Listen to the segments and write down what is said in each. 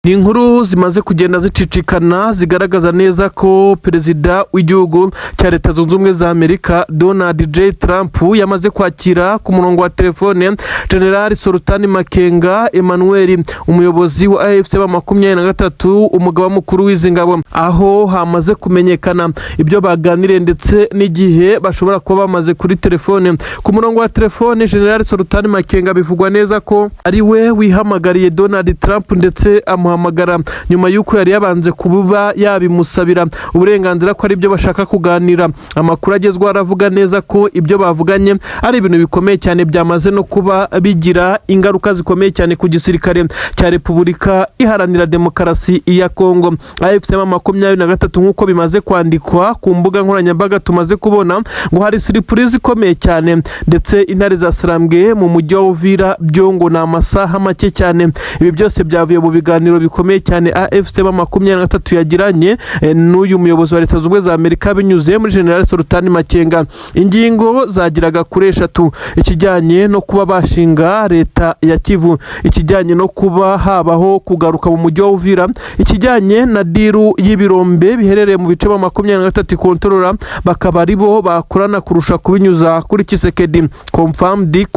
ni inkuru zimaze kugenda zicicikana zigaragaza neza ko perezida w'igihugu cya Leta Zunze Ubumwe za Amerika Donald J. Trump yamaze kwakira ku murongo wa telefone General Sultan Makenga Emmanuel, umuyobozi wa AFC M23, umugaba mukuru w'izi ngabo, aho hamaze kumenyekana ibyo baganiriye ndetse n'igihe bashobora kuba bamaze kuri telefone. Ku murongo wa telefone General Sultan Makenga bivugwa neza ko ari we wihamagariye Donald Trump ndetse amuhamagara nyuma y'uko yari yabanze kuba yabimusabira uburenganzira ko ari byo bashaka kuganira. Amakuru agezweho aravuga neza ko ibyo bavuganye ari ibintu bikomeye cyane byamaze no kuba bigira ingaruka zikomeye cyane ku gisirikare cya Repubulika Iharanira Demokarasi ya Kongo. AFC M23 nk'uko bimaze kwandikwa ku mbuga nkoranyambaga tumaze kubona ngo hari surprise ikomeye cyane, ndetse intare za Sarambwe mu mujyi wa Uvira byongo na amasaha make cyane. Ibi byose byavuye mu biganiro bikomeye cyane AFC M23 yagiranye n'uyu muyobozi wa Leta Zunze Ubumwe za Amerika binyuze muri General Sultan Makenga. Ingingo zagiraga kuri 3: ikijyanye no kuba bashinga leta ya Kivu, ikijyanye no kuba habaho kugaruka mu mujyi wa Uvira, ikijyanye na diru y'ibirombe biherereye mu bice M23 kontrola bakaba aribo bakorana kurusha kubinyuza kuri Kisekedi. Confirmed.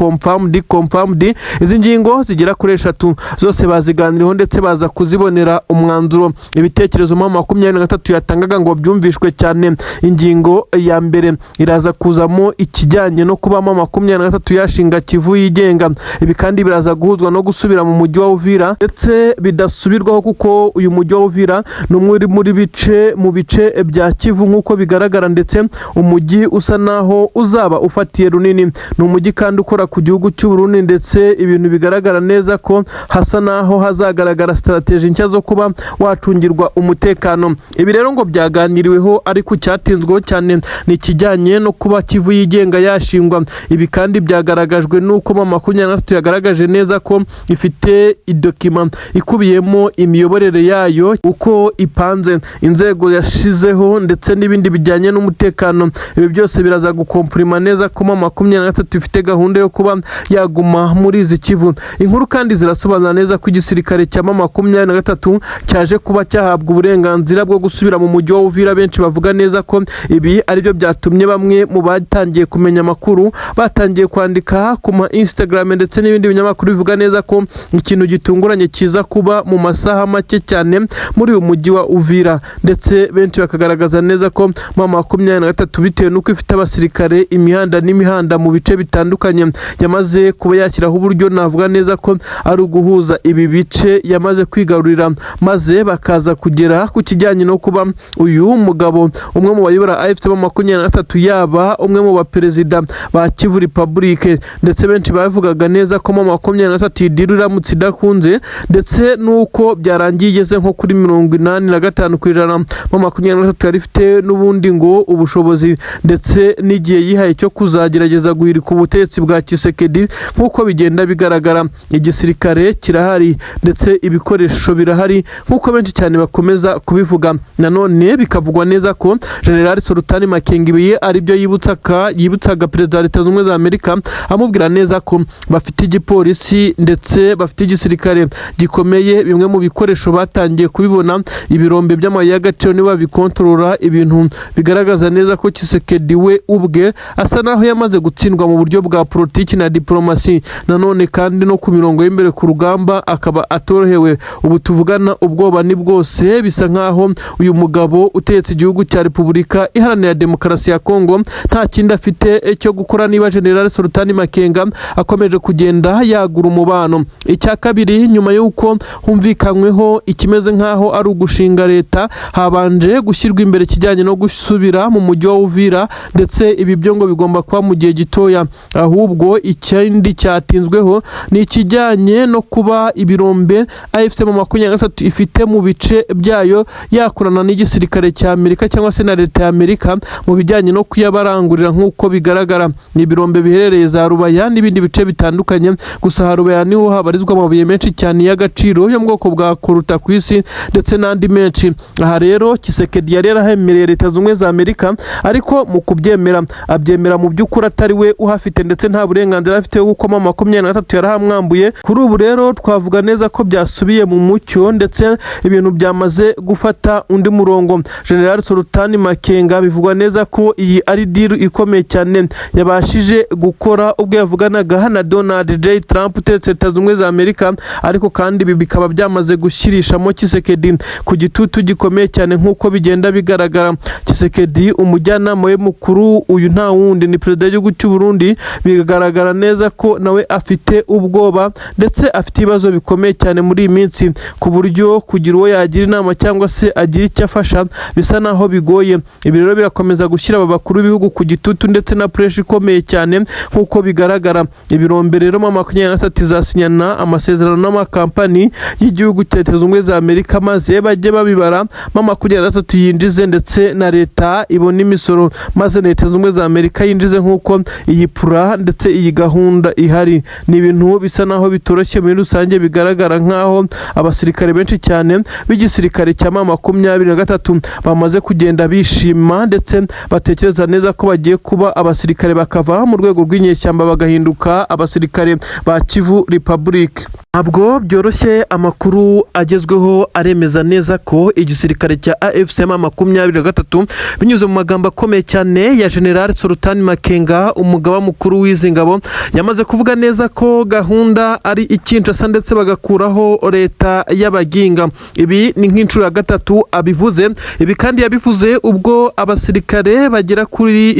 Izi ngingo zigera kuri 3 zose baziganiriyeho ndetse baza kuzibonera umwanzuro. Ibitekerezo M23 yatangaga ngo byumvishwe cyane. Ingingo ya mbere iraza kuzamo ikijyanye no kuba M23 yashinga Kivu yigenga. Ibi kandi biraza guhuzwa no gusubira mu mujyi wa Uvira ndetse bidasubirwaho kuko uyu mujyi wa Uvira no muri bice bya Kivu nk'uko bigaragara, ndetse umujyi usa naho uzaba ufatiye runini. Ni umujyi kandi ukora ku gihugu cy'u Burundi, ndetse ibintu bigaragara neza ko hasa naho hazagaragara strategy nshya zo kuba wacungirwa umutekano. Ibi rero ngo byaganiriweho, ariko cyatinzweho cyane ni kijyanye no kuba Kivu yigenga yashingwa. Ibi kandi byagaragajwe nuko M23 yagaragaje neza ko ifite idokima ikubiyemo imiyoborere yayo, uko ipanze, inzego yashizeho ndetse n'ibindi bijyanye n'umutekano. Ibi byose biraza gukomprima neza ko M23 ifite gahunda yo kuba yaguma muri izi Kivu. Inkuru kandi zirasobanura neza ko igisirikare cya M23 cyaje kuba cyahabwa uburenganzira bwo gusubira mu mujyi wa Uvira. Benshi bavuga neza ko ibi ari byo byatumye bamwe mu batangiye kumenya amakuru batangiye kwandika ku ma Instagram ndetse n'ibindi binyamakuru bivuga neza ko ikintu gitunguranye kiza kuba mu masaha make cyane muri uyu mujyi wa Uvira, ndetse benshi bakagaragaza neza ko M23 bitewe nuko ifite abasirikare imihanda mu bice bitandukanye yamaze kuba yashyiraho uburyo navuga neza ko ari uguhuza ibi bice yamaze kwigarurira, maze bakaza kugera ku kijyanye no kuba uyu mugabo umwe mu bayobora AFC M23 yaba umwe mu baperezida ba Kivu Republic, ndetse benshi bavugaga neza ko M23 idiru iramutse idakunze ndetse nuko byarangiye igeze nko kuri 85% M23 yari ifite n'ubundi ngo ubushobozi ndetse n'igihe yihaye cyo kuzagerageza guhirika ubutegetsi bwa Kisekedi. Nk'uko bigenda bigaragara, igisirikare kirahari ndetse ibikoresho birahari nk'uko benshi cyane bakomeza kubivuga. Nanone bikavugwa neza ko General Sultan Makenga ari byo yibutsaga perezida wa Leta Zunze Ubumwe za Amerika, amubwira neza ko bafite igipolisi ndetse bafite igisirikare gikomeye. Bimwe mu bikoresho batangiye kubibona, ibirombe by'amabuye y'agaciro niba bikontorora, ibintu bigaragaza neza ko Kisekedi we ubwe asa naho yamaze gutsindwa mu buryo bwa politiki na diplomasi. Nanone kandi no ku mirongo y'imbere ku rugamba akaba atorohewe. Ubu tuvugana ubwoba ni bwose, bisa nkaho uyu mugabo utegetse igihugu cya Repubulika Iharanira Demokarasi ya Kongo nta kindi afite cyo gukora niba General Sultan Makenga akomeje kugenda yagura umubano. Icya kabiri, nyuma y'uko humvikanyweho ikimeze nkaho ari ugushinga leta, habanje gushyirwa imbere kijyanye no gusubira mu mujyi wa Uvira, ndetse ibi byo ngo bigomba kuba mu gihe gitoya. Ahubwo ikindi cyatinzweho ni ikijyanye no kuba ibirombe AFC M23 ifite mu bice byayo yakorana n'igisirikare cya Amerika cyangwa se na leta ya Amerika mu bijyanye no kuyabarangurira. Nk'uko bigaragara, ni ibirombe biherereye za Rubaya n'ibindi bice bitandukanye. Gusa ha Rubaya niho habarizwa amabuye menshi cyane y'agaciro yo mu bwoko bwa koruta ku isi ndetse n'andi menshi. Aha rero Kisekedi yari yarahemereye Leta Zunze Ubumwe za Amerika, ariko mu kubyemera abyemera mu by'ukuri atari we uhafite ndetse nta burenganzira afite kuko M23 yarahamwambuye. Kuri ubu rero twavuga neza ko byasubiye mu mucyo ndetse ibintu byamaze gufata undi murongo. General Sultan Makenga bivugwa neza ko iyi ari deal ikomeye cyane yabashije gukora ubwo yavuganaga na Donald J Trump utetse Leta Zunze Ubumwe za Amerika, ariko kandi ibi bikaba byamaze gushyirishamo Tshisekedi ku gitutu gikomeye cyane nk'uko bigenda bigaragara. Tshisekedi umujyanama we mukuru uyu nta wundi ni perezida w'igihugu cy'u Burundi, bigaragara neza ko nawe afite ubwoba ndetse afite ibibazo bikomeye cyane muri iyi minsi, ku buryo kugira uwo yagira inama cyangwa se agira icyo afasha bisa naho bigoye. Ibi rero birakomeza gushyira aba bakuru b'ibihugu ku gitutu ndetse na pressure ikomeye cyane nk'uko bigaragara. Ibirombe rero mu 2023 izasinyana amasezerano n'amakampani y'igihugu cya Leta Zunze Ubumwe za Amerika, maze bajye babibara mu 2023 yinjize ndetse na leta ibona imisoro, maze Leta Zunze Ubumwe za Amerika yinjize nk'uko iyi pura ndetse iyi gahunda ihari. Ni ibintu bisa naho bitoroshye muri rusange, bigaragara nk'aho abasirikare benshi cyane b'igisirikare cya 2023 bamaze kugenda bishima ndetse batekereza neza ko bagiye kuba abasirikare bakava mu rwego rw'inyeshyamba bagahinduka abasirikare ba Kivu Republic. Ntabwo byoroshye, amakuru agezweho aremeza neza ko igisirikare cya AFC 2023 binyuze mu magambo akomeye cyane ya General Sultan Makenga umugaba mukuru w'izi ngabo yamaze kuvuga neza ko gahunda ari ikinshasa ndetse bagakuraho leta y'abaginga. Ibi ni nk'inshuro ya gatatu abivuze. Ibi kandi yabivuze ubwo abasirikare bagera kuri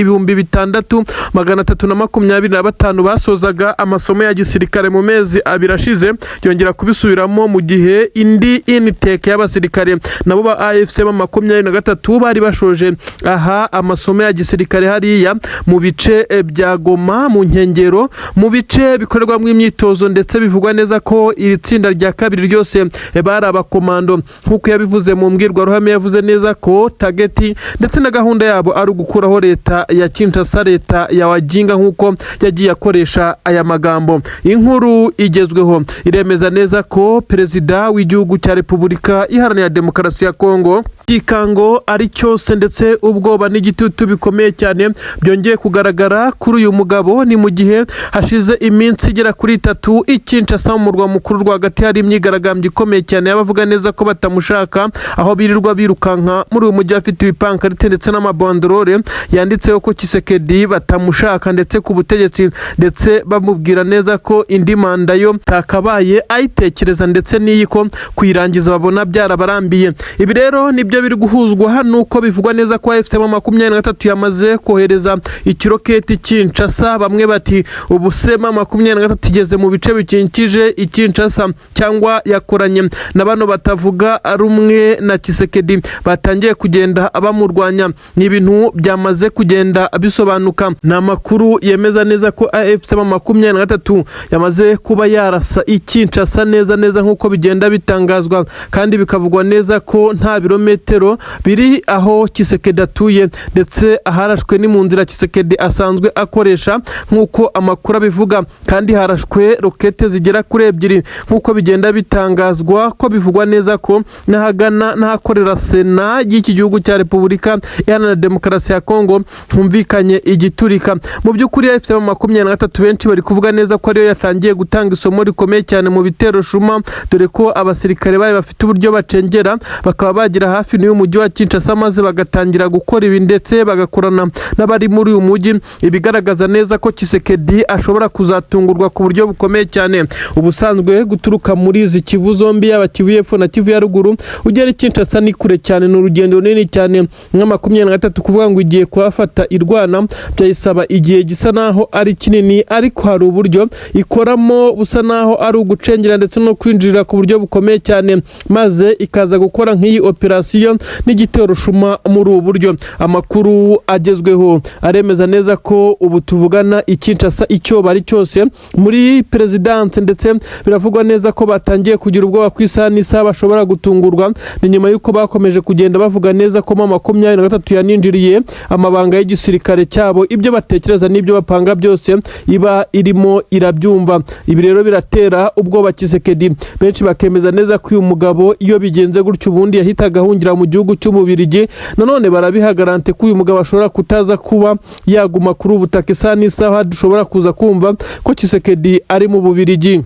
6325 basozaga amasomo ya gisirikare mu mezi abiri ashize, yongera kubisubiramo mu gihe indi intake y'abasirikare nabo ba AFC 2023 bari bashoje aha amasomo ya gisirikare hariya mu bice bya Goma, mu nkengero, mu bice bikorerwamo imyitozo, ndetse bivugwa neza ko iri tsinda rya kabiri ryose bari abakomando. Nk'uko yabivuze mu mbwirwaruhame, yavuze neza ko target ndetse na gahunda yabo ari ugukuraho leta ya Kinshasa, leta ya Waginga, nk'uko yagiye akoresha aya magambo. Inkuru igezweho iremeza neza ko perezida w'igihugu cya Repubulika Iharanira Demokarasi ya Kongo ikango ari cyose ndetse ubwoba n'igitutu bikomeye cyane byongeye kugaragara kuri uyu mugabo. Ni mu gihe hashize iminsi igera kuri 3 Kinshasa mu murwa mukuru rwagati hari imyigaragambyo ikomeye cyane y'abavuga neza ko batamushaka, aho birirwa birukanka muri uyu mujyi afite ibipankarite ndetse n'amabandorore yanditseho ko Tshisekedi batamushaka ndetse ku butegetsi, ndetse bamubwira neza ko indi manda yo takabaye ayitekereza ndetse n'iyiko kuyirangiza babona byarabarambiye. Ibi rero nibyo biri guhuzwa hano uko bivugwa neza ko AFC 2023 yamaze kohereza ikiroketi Kinshasa. Bamwe bati ubusema 2023 igeze mu bice bikinkije Kinshasa cyangwa yakoranye na bano batavuga rumwe na Tshisekedi batangiye kugenda abamurwanya. Ni ibintu byamaze kugenda bisobanuka. Na makuru yemeza neza ko AFC 2023 yamaze kuba yarasa Kinshasa neza nk'uko bigenda bitangazwa, kandi bikavugwa neza ko nta birometero biri aho Tshisekedi atuye, ndetse aharashwe ni mu nzira Tshisekedi asanzwe akoresha nk'uko amakuru abivuga, kandi harashwe rokete zigera kuri 2 nk'uko bigenda bitangazwa, ko bivugwa neza ko nahagana n'ahakorera Sena y'iki gihugu cya Repubulika Iharanira Demokarasi ya Kongo humvikanye igiturika. Mu by'ukuri AFC 2023 benshi bari kuvuga neza ko ariyo yatangiye gutanga isomo rikomeye cyane mu bitero shuma, dore ko abasirikare bayo bafite uburyo bacengera bakaba bagira hafi n'uyu mujyi wa Kinshasa, maze bagatangira gukora ibi ndetse bagakorana n'abari muri uyu mujyi. Ibigaragaza neza ko Tshisekedi ashobora kuzatungurwa ku buryo bukomeye cyane. Ubusanzwe guturuka muri izi Kivu zombi, yaba Kivu y'Epfo na Kivu ya Ruguru, ugera Kinshasa ni kure cyane, ni urugendo runini cyane. Nka 2023 kuvuga ngo igiye kuhafata irwana byayisaba igihe gisa naho ari kinini, ariko hari uburyo ikoramo busa naho ari ugucengera ndetse no kwinjira ku buryo bukomeye cyane, maze ikaza gukora nk'iyi operasiyo n'igitero shuma muri ubu buryo. Amakuru agezweho aremeza neza ko ubu tuvugana Kinshasa icyo bari cyose muri presidence, ndetse biravugwa neza ko batangiye kugira ubwoba ku isaha n'isaha bashobora gutungurwa. Ni nyuma yuko bakomeje kugenda bavuga neza ko 2023 yaninjiriye amabanga y'igisirikare cyabo, ibyo batekereza n'ibyo bapanga byose iba irimo irabyumva. Ibi rero biratera ubwoba Tshisekedi. Benshi bakemeza neza ko uyu mugabo iyo bigenze gutyo ubundi yahitaga ahungira mu gihugu cy'Ububirigi. Nanone barabihagarante ko uyu mugabo ashobora kutaza kuba yaguma kuri ubutaka isaha n'isaha dushobora kuza kumva ko Tshisekedi ari mu Bubirigi.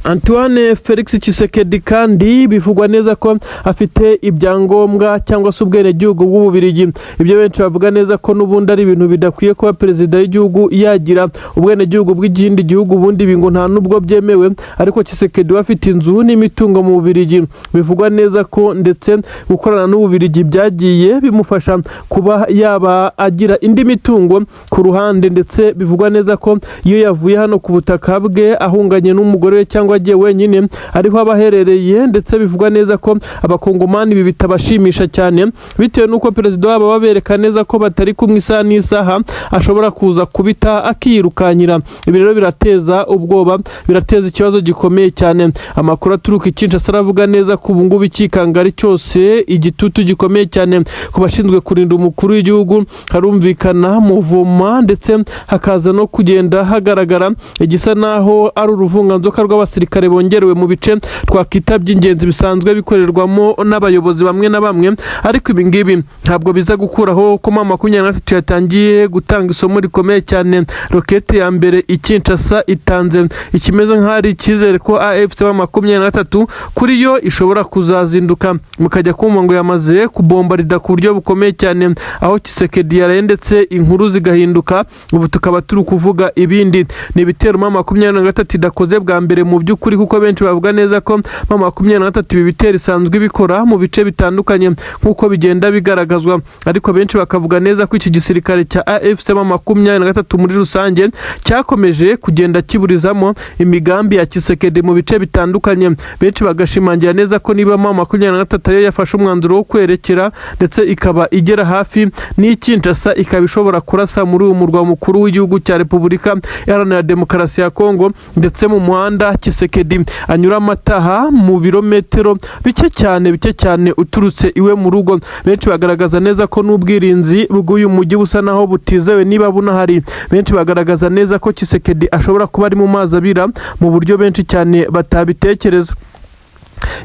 Antoine Felix Tshisekedi kandi bivugwa neza ko afite ibyangombwa cyangwa se ubwenegihugu bw'Ububiligi. Ibyo benshi bavuga neza ko n'ubundi ari ibintu bidakwiye kuba perezida w'igihugu yagira ubwenegihugu bw'ikindi gihugu, ubundi bingo nta nubwo byemewe, ariko Tshisekedi afite inzu n'imitungo mu Bubiligi. Bivugwa neza ko ndetse gukorana n'Ububiligi byagiye bimufasha kuba yaba agira indi mitungo ku ruhande, ndetse bivugwa neza ko iyo yavuye hano ku butaka bwe ahunganye n'umugore we cyangwa agiye wenyine ariho abaherereye, ndetse bivugwa neza ko abakongomani ibi bitabashimisha cyane, bitewe n'uko perezida wabo babereka neza ko batari kumwe isaha n'isaha ashobora kuza kubita akiyirukanyira. Ibi rero birateza ubwoba, birateza ikibazo gikomeye cyane. Amakuru aturuka i Kinshasa aravuga neza ko ubu ngubu ikikangari cyose igitutu gikomeye cyane ku bashinzwe kurinda umukuru w'igihugu, harumvikana muvuma ndetse hakaza no kugenda hagaragara igisa naho ari uruvunganzoka rw'abasirikare bongerewe mu bice twakita by'ingenzi bisanzwe bikorerwamo n'abayobozi bamwe na bamwe. Ariko ibi ngibi ntabwo biza gukuraho ko mu 23 yatangiye gutanga isomo rikomeye cyane. Rokete ya mbere i Kinshasa itanze ikimeze nk'ari icyizere ko AFC 23 kuri yo ishobora kuzazinduka mukajya kumva ngo yamaze kubombarida ku buryo bukomeye cyane, aho Tshisekedi yarendetse inkuru zigahinduka. Ubu tukaba turi kuvuga ibindi ni ibitero 23 idakoze bwa mbere mu by'ukuri, kuko benshi bavuga neza ko 23 ibi bitero isanzwe bikora mu bice bitandukanye nk'uko bigenda bigaragazwa, ariko benshi bakavuga neza ko iki gisirikare cya AFC 23 muri rusange cyakomeje kugenda kiburizamo imigambi ya Tshisekedi mu bice bitandukanye. Benshi bagashimangira neza ko niba 23 ariyo yafashe umwanzuro wo kwerekera ndetse ikaba igera hafi n'Kinshasa, ikaba ishobora kurasa muri uyu murwa mukuru w'igihugu cya Repubulika Iharanira Demokarasi ya Kongo, ndetse mu muhanda Tshisekedi anyura amataha mu birometero bike cyane uturutse iwe mu rugo. Benshi bagaragaza neza ko n'ubwirinzi bw'uyu mujyi busa naho butizewe niba bunahari. Benshi bagaragaza neza ko Tshisekedi ashobora kuba ari mu mazi abira mu buryo benshi cyane batabitekereza.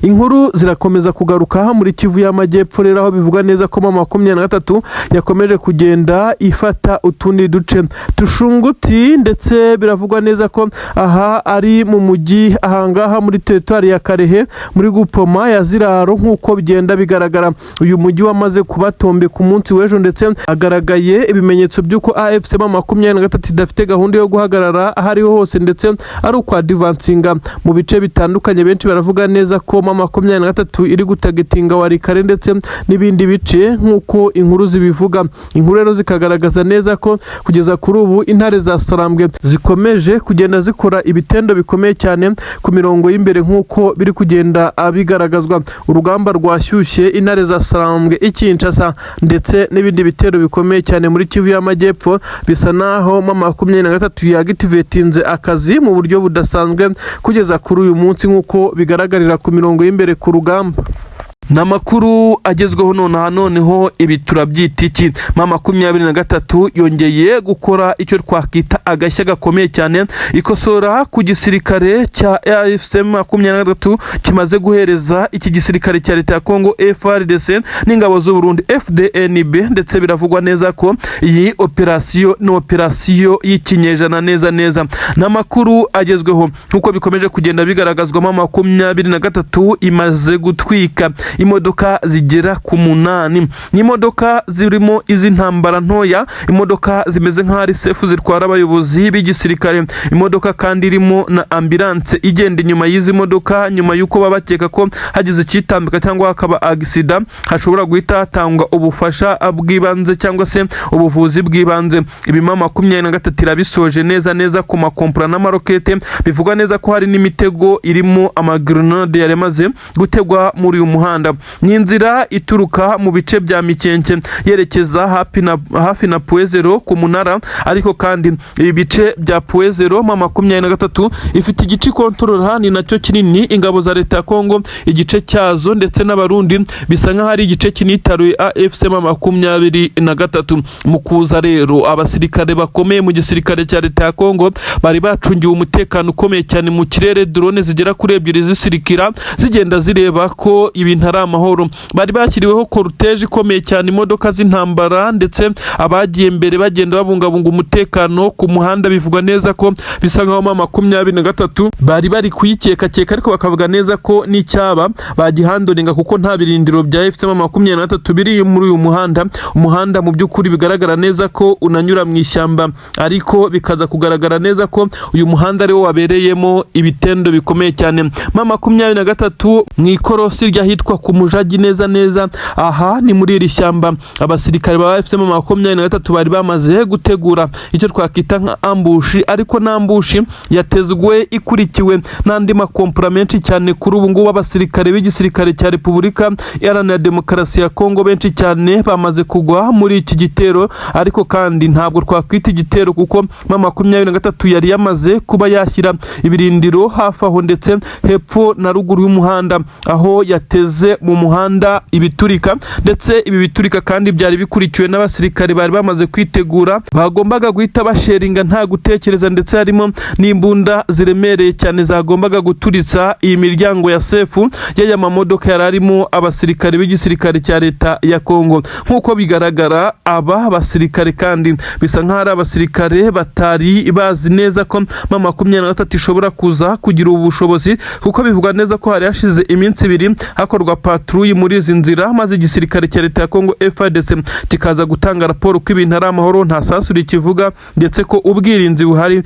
Inkuru zirakomeza kugaruka muri Kivu y'Amajyepfo rero, aho bivuga neza ko 23 yakomeje kugenda ifata utundi duce tushunguti, ndetse biravugwa neza ko aha ari mu mujyi ahangaha muri territoire ya Karehe muri Gupoma ya Ziraro. nk'uko bigenda bigaragara uyu mujyi wamaze kubatombe ku munsi w'ejo, ndetse agaragaye ibimenyetso by'uko AFC 23 idafite gahunda yo guhagarara ahariho hose, ndetse ari uko advancinga mu bice bitandukanye. Benshi baravuga neza ko 23 iri gutagetinga Warikare ndetse n'ibindi bice nk'uko inkuru zibivuga. Inkuru rero zikagaragaza neza ko kugeza kuri ubu intare za Sarambwe zikomeje kugenda zikora ibitendo bikomeye cyane ku mirongo y'imbere nk'uko biri kugenda bigaragazwa. Urugamba rwashyushye, intare za Sarambwe i Kinshasa ndetse n'ibindi bitero bikomeye cyane muri Kivu y'Amajyepfo, bisa naho 23 yagitivetinze akazi mu buryo budasanzwe kugeza kuri uyu munsi nk'uko bigaragarira ku mirongo y'imbere ku rugamba. Namakuru agezweho noneho ibi turabyita iki? 23 yongeye gukora icyo twakita agashya gakomeye cyane, ikosora ku gisirikare cya AFC 23 kimaze guhereza iki gisirikare cya leta ya Kongo FARDC n'ingabo z'u Burundi FDNB, ndetse biravugwa neza ko iyi operasiyo y'ikinyejana neza. Namakuru agezweho nkuko bikomeje kugenda bigaragazwa 23 imaze gutwika imodoka zigera ku 8. Ni imodoka zirimo izi ntambara ntoya, imodoka zimeze nk'ari sefu zitwara abayobozi b'igisirikare, imodoka kandi irimo na ambulance igenda inyuma y'izi modoka, nyuma yuko babakeka ko hagize ikitambika cyangwa hakaba accident hashobora guhita hatangwa ubufasha bw'ibanze cyangwa se ubuvuzi bw'ibanze. Ibi 23 irabisoje neza ku makompra n'amarokete. Bivugwa neza ko hari n'imitego irimo amagrenade yaremaze gutegwa muri uyu muhanda. Ni inzira ituruka mu bice bya Mikenke yerekeza hafi na Puezero ku munara, ariko kandi ibi bice bya Puezero 23 ifite igice kontrola ni nacyo kinini ingabo za leta ya Kongo igice cyazo ndetse n'abarundi, bisa nka hari igice kinitaruye AFC 23. Mu kuza rero abasirikare bakomeye mu gisirikare cya leta ya Kongo bari bacungiwe umutekano ukomeye cyane mu kirere, drone zigera kuri 2 zisirikira zigenda zireba ko ibintu hari amahoro. Bari bashyiriweho korutege ikomeye cyane, imodoka z'intambara ndetse abagiye mbere bagenda babungabunga umutekano ku muhanda. Bivugwa neza ko bisa nkaho M23 bari bari kuyikeka ariko bakavuga neza ko n'icyaba bagihandoringa kuko nta birindiro bya M23 biri muri uyu umuhanda mu by'ukuri bigaragara neza ko unanyura mu ishyamba, ariko bikaza kugaragara neza ko uyu muhanda ariwo wabereyemo ibitendo bikomeye cyane. M23 mu ikorosi ryahitwa ku Mujagi neza aha ni muri iri shyamba. Abasirikare ba M23 bari bamaze gutegura icyo twakita nka ambushi, ariko n'ambushi yatezwe ikurikiwe n'andi makompura menshi cyane. Kuri ubu ngubu abasirikare b'igisirikare cya Repubulika Iharanira Demokarasi ya Kongo benshi cyane bamaze kugwa muri iki gitero, ariko kandi ntabwo twakwita igitero kuko M23 yari yamaze kuba yashyira ibirindiro hafi aho ndetse hepfo na ruguru y'umuhanda, aho yateze mu muhanda ibiturika, ndetse ibi biturika kandi byari bikurikiwe n'abasirikare bari bamaze kwitegura, bagombaga guhita basheringa nta gutekereza, ndetse harimo n'imbunda ziremereye cyane zagombaga guturitsa iyi miryango ya sefu y'aya mamodoka yari arimo abasirikare b'igisirikare cya leta ya Kongo. Nk'uko bigaragara aba basirikare kandi bisa nk'aho ari abasirikare batari bazi neza ko M23 ishobora kuza kugira ubushobozi, kuko bivugwa neza ko hari hashize iminsi ibiri hakorwa patrouille muri izi nzira, maze igisirikare cya leta ya Kongo FARDC kikaza gutanga raporo ko ibintu ari amahoro, nta sasu rikivuga, ndetse ko ubwirinzi buhari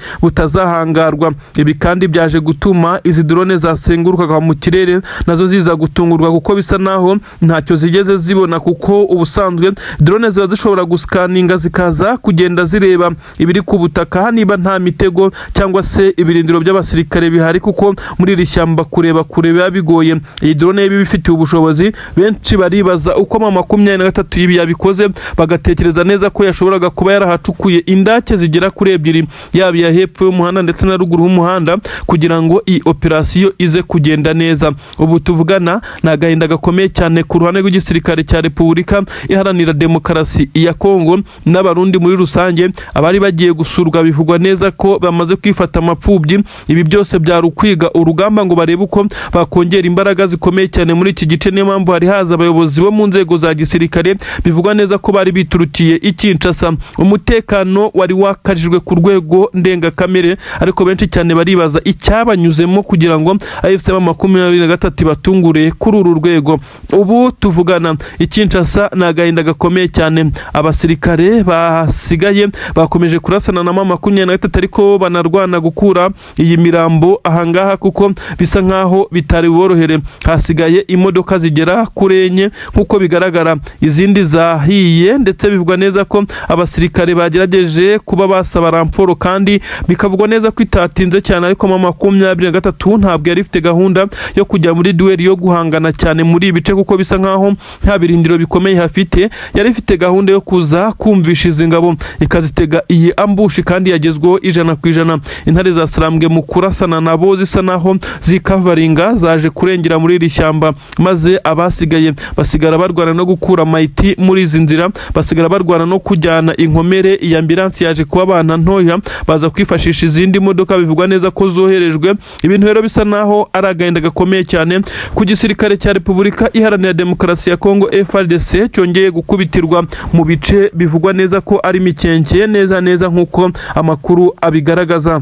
butazahangarwa. Ibi kandi byaje gutuma izi drone zasengurukaga mu kirere nazo ziza gutungurwa, kuko bisa naho ntacyo zigeze zibona, kuko ubusanzwe drone ziba zishobora gusikaninga zikaza kugenda zireba ibiri ku butaka niba nta mitego cyangwa se ibirindiro by'abasirikare bihari, kuko muri iri shyamba kureba bigoye. Iyi drone ibi bifitiye ubushobozi, benshi baribaza uko M23 ibi yabikoze, bagatekereza neza ko yashoboraga kuba yarahacukuye indake zigera kuri ebyiri, yaba iya hepfo y'umuhanda ndetse na ruguru y'umuhanda, kugira ngo iyi operasiyo ize kugenda neza. Ubu tuvugana ni agahinda gakomeye cyane ku ruhande rw'igisirikare cya Repubulika Iharanira Demokarasi ya Kongo n'abarundi muri rusange. Abari bagiye gusurwa bivugwa neza ko bamaze kwifata amapfubyi. Ibi byose byari ukwiga urugamba ngo barebe uko bakongera imbaraga zikomeye cyane muri iki gice. Niyo mpamvu hari haza abayobozi bo mu nzego za gisirikare, bivugwa neza ko bari biturukiye i Kinshasa. Umutekano wari wakajijwe ku rwego ndengakamere, ariko benshi cyane baribaza icyabanyuzemo kugira ngo M23 batungure kuri uru rwego. Ubu tuvugana i Kinshasa ni agahinda gakomeye cyane. Abasirikare basigaye bakomeje kurasana na M23, ariko banarwana gukura iyi mirambo ahangaha, kuko bisa nkaho bitari borohere. Hasigaye imodoka zigera kuri enye nk'uko bigaragara, izindi zahiye, ndetse bivugwa neza ko abasirikare bagerageje kuba basaba ramforo, kandi bikavugwa neza ko itatinze cyane, ariko M23 ntabwo yari ifite gahunda yo kujya muri duel yo guhangana cyane muri ibice, kuko bisa nkaho nta birindiro bikomeye hafite. Yari ifite gahunda yo kuza kumvisha izi ngabo ikazitega iyi ambushi, kandi yagezweho 100%. Intare za Sarambwe mu kurasana nabo zisa naho zikavaringa zaje kurengera muri iri shyamba, maze abasigaye basigara barwana no gukura Maiti muri izi nzira, basigara barwana no kujyana inkomere. Iyi ambulance yaje kuba abana ntoya, baza kwifashisha izindi modoka, bivugwa neza ko zoherejwe. Ibintu rero bisa naho ari agahinda gakomeye cyane ku gisirikare cya Repubulika Iharanira Demokarasi ya Kongo FARDC, cyongeye gukubitirwa mu bice bivugwa neza ko ari Mikenke neza nk'uko amakuru abigaragaza.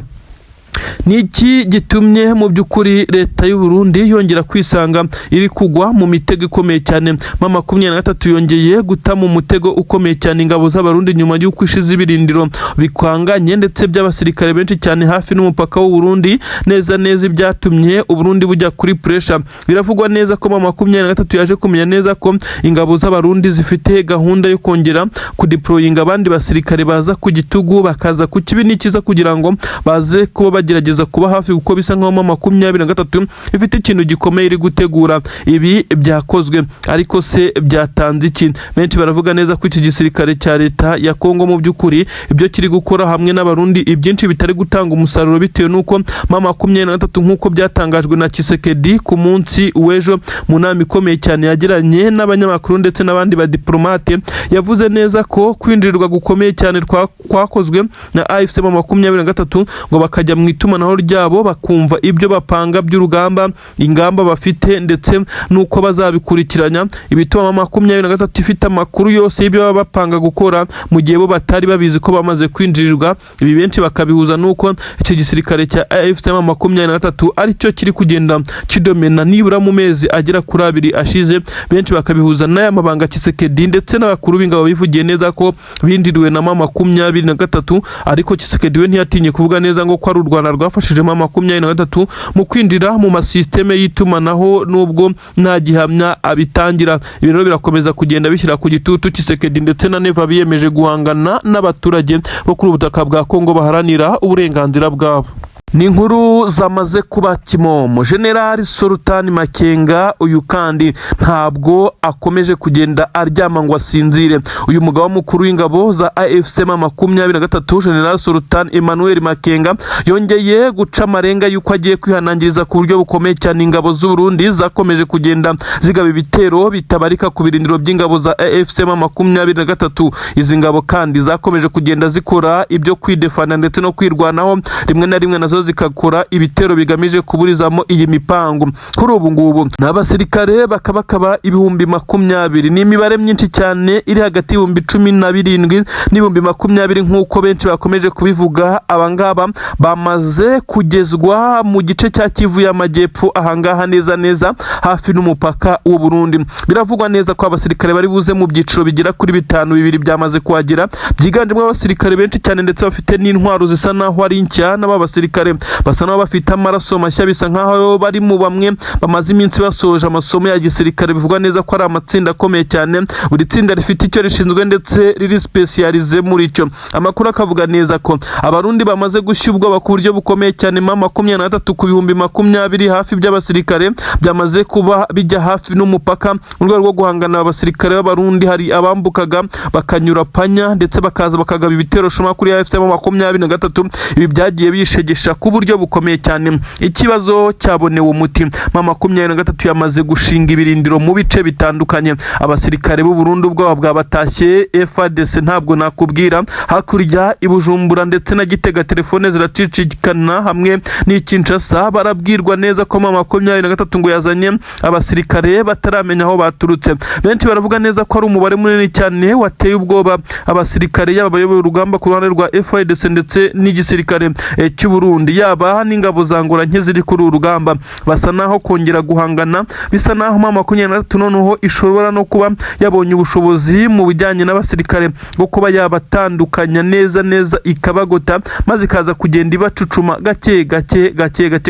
Niki gitumye mu by'ukuri leta y'u Burundi yongera kwisanga iri kugwa mu mitego ikomeye cyane? M23 yongeye guta mu mutego ukomeye cyane ingabo z'abarundi nyuma y'uko ishize ibirindiro bikwanganye ndetse by'abasirikare benshi cyane hafi n'umupaka w'u Burundi. Neza ibyatumye u Burundi bujya kuri pressure. Biravugwa neza ko M23 yaje kumenya neza ko ingabo z'abarundi zifite gahunda yo kongera kudeployinga abandi basirikare baza ku gitugu, bakaza ku kibi n'ikiza kugira ngo baze kuba bagerageza kuba hafi, kuko bisa nkaho M23 ifite ikintu gikomeye iri gutegura. Ibi byakozwe, ariko se byatanze iki? Benshi baravuga neza ko iki gisirikare cya leta ya Kongo mu by'ukuri ibyo kiri gukora hamwe n'abarundi ibyinshi bitari gutanga umusaruro, bitewe nuko M23 nk'uko byatangajwe na Tshisekedi ku munsi w'ejo mu nama ikomeye cyane yagiranye n'abanyamakuru ndetse n'abandi ba diplomate, yavuze neza ko kwinjirirwa gukomeye cyane kwakozwe na AFC M23 ngo bakajya mu itumanaho itumanaho ryabo bakumva ibyo bapanga by'urugamba, ingamba bafite ndetse nuko bazabikurikirana. Ibituma 23 ifite amakuru yose y'ibyo baba bapanga gukora mu gihe bo batari babizi ko bamaze kwinjirirwa. Ibi benshi bakabihuza nuko icyo gisirikare cya AFC 23 ari cyo kiri kugenda kidomena nibura mu mezi agera kuri 2 ashize. Benshi bakabihuza n'aya mabanga Tshisekedi ndetse n'abakuru b'ingabo bivugiye neza ko bindiriwe na 23, ariko Tshisekedi we ntiyatinye kuvuga neza ngo ko ari u Rwanda rwafashije 23 mu kwinjira mu masysteme y'itumanaho nubwo nta gihamya abitangira. Ibi rero birakomeza kugenda bishyira ku gitutu Tshisekedi ndetse na Neva biyemeje guhangana n'abaturage bo kuri ubutaka bwa Kongo baharanira uburenganzira bwabo. Ni inkuru zamaze kuba kimomo. General Sultan Makenga uyu kandi ntabwo akomeje kugenda aryama ngo asinzire. Uyu mugabo mukuru w'ingabo za AFC 23 General Sultan Emmanuel Makenga yongeye guca amarenga yuko agiye kwihanangiriza ku buryo bukomeye cyane ingabo z'u Burundi zakomeje kugenda zigaba ibitero bitabarika ku birindiro by'ingabo za AFC 23. Izi ngabo kandi zakomeje kugenda zikora ibyo kwidefana ndetse no kwirwanaho, rimwe na rimwe nazo zikakora ibitero bigamije kuburizamo iyi mipango. Kuri ubu ngubu n'abasirikare bakaba ibihumbi 20. Ni imibare myinshi cyane iri hagati y'ibihumbi 17 n'ibihumbi 20 nk'uko benshi bakomeje kubivuga. Abangaba bamaze kugezwa mu gice cya Kivu y'Amajyepfo, ahangaha neza hafi n'umupaka w'u Burundi. Biravugwa neza ko abasirikare bari buze mu byiciro bigera kuri 5, bibiri byamaze kuhagera, byiganjemo abasirikare benshi cyane ndetse bafite n'intwaro zisa naho ari nshya. N'abasirikare basa naho bafite amaraso mashya, bisa nkaho bari mu bamwe bamaze iminsi basoje amasomo ya gisirikare. Bivugwa neza ko ari amatsinda akomeye cyane, buri tsinda rifite icyo rishinzwe ndetse riri specialize muri cyo. Amakuru akavuga neza ko abarundi bamaze gushya ubwoba ku buryo bukomeye cyane. 23 ku bihumbi 20 hafi by'abasirikare byamaze kuba bijya hafi n'umupaka mu rwego rwo guhangana abasirikare b'abarundi. Hari abambukaga bakanyura Panya ndetse bakaza bakagaba ibitero shoma kuri AFC 23. Ibi byagiye bishegesha ku buryo bukomeye cyane. Ikibazo cyabonewe umuti. 23 yamaze gushinga ibirindiro mu bice bitandukanye. Abasirikare b'u Burundi ubwo bwabatashye FARDC ntabwo nakubwira. Hakurya ibujumbura ndetse na Gitega telefone ziracicikana hamwe n'Kinshasa. Barabwirwa neza ko 23 ngo yazanye abasirikare bataramenya aho baturutse. Benshi baravuga neza ko ari umubare munini cyane wateye ubwoba abasirikare, yaba bayoboye urugamba ku ruhande rwa FARDC ndetse n'igisirikare cy'u Burundi, yaba n'ingabo za Angola nk'iziri kuri urugamba. Basa naho kongera guhangana, bisa naho 23 noneho ishobora no kuba yabonye ubushobozi mu bijyanye n'abasirikare bwo kuba yabatandukanya neza ikabagota, maze ikaza kugenda ibacucuma gake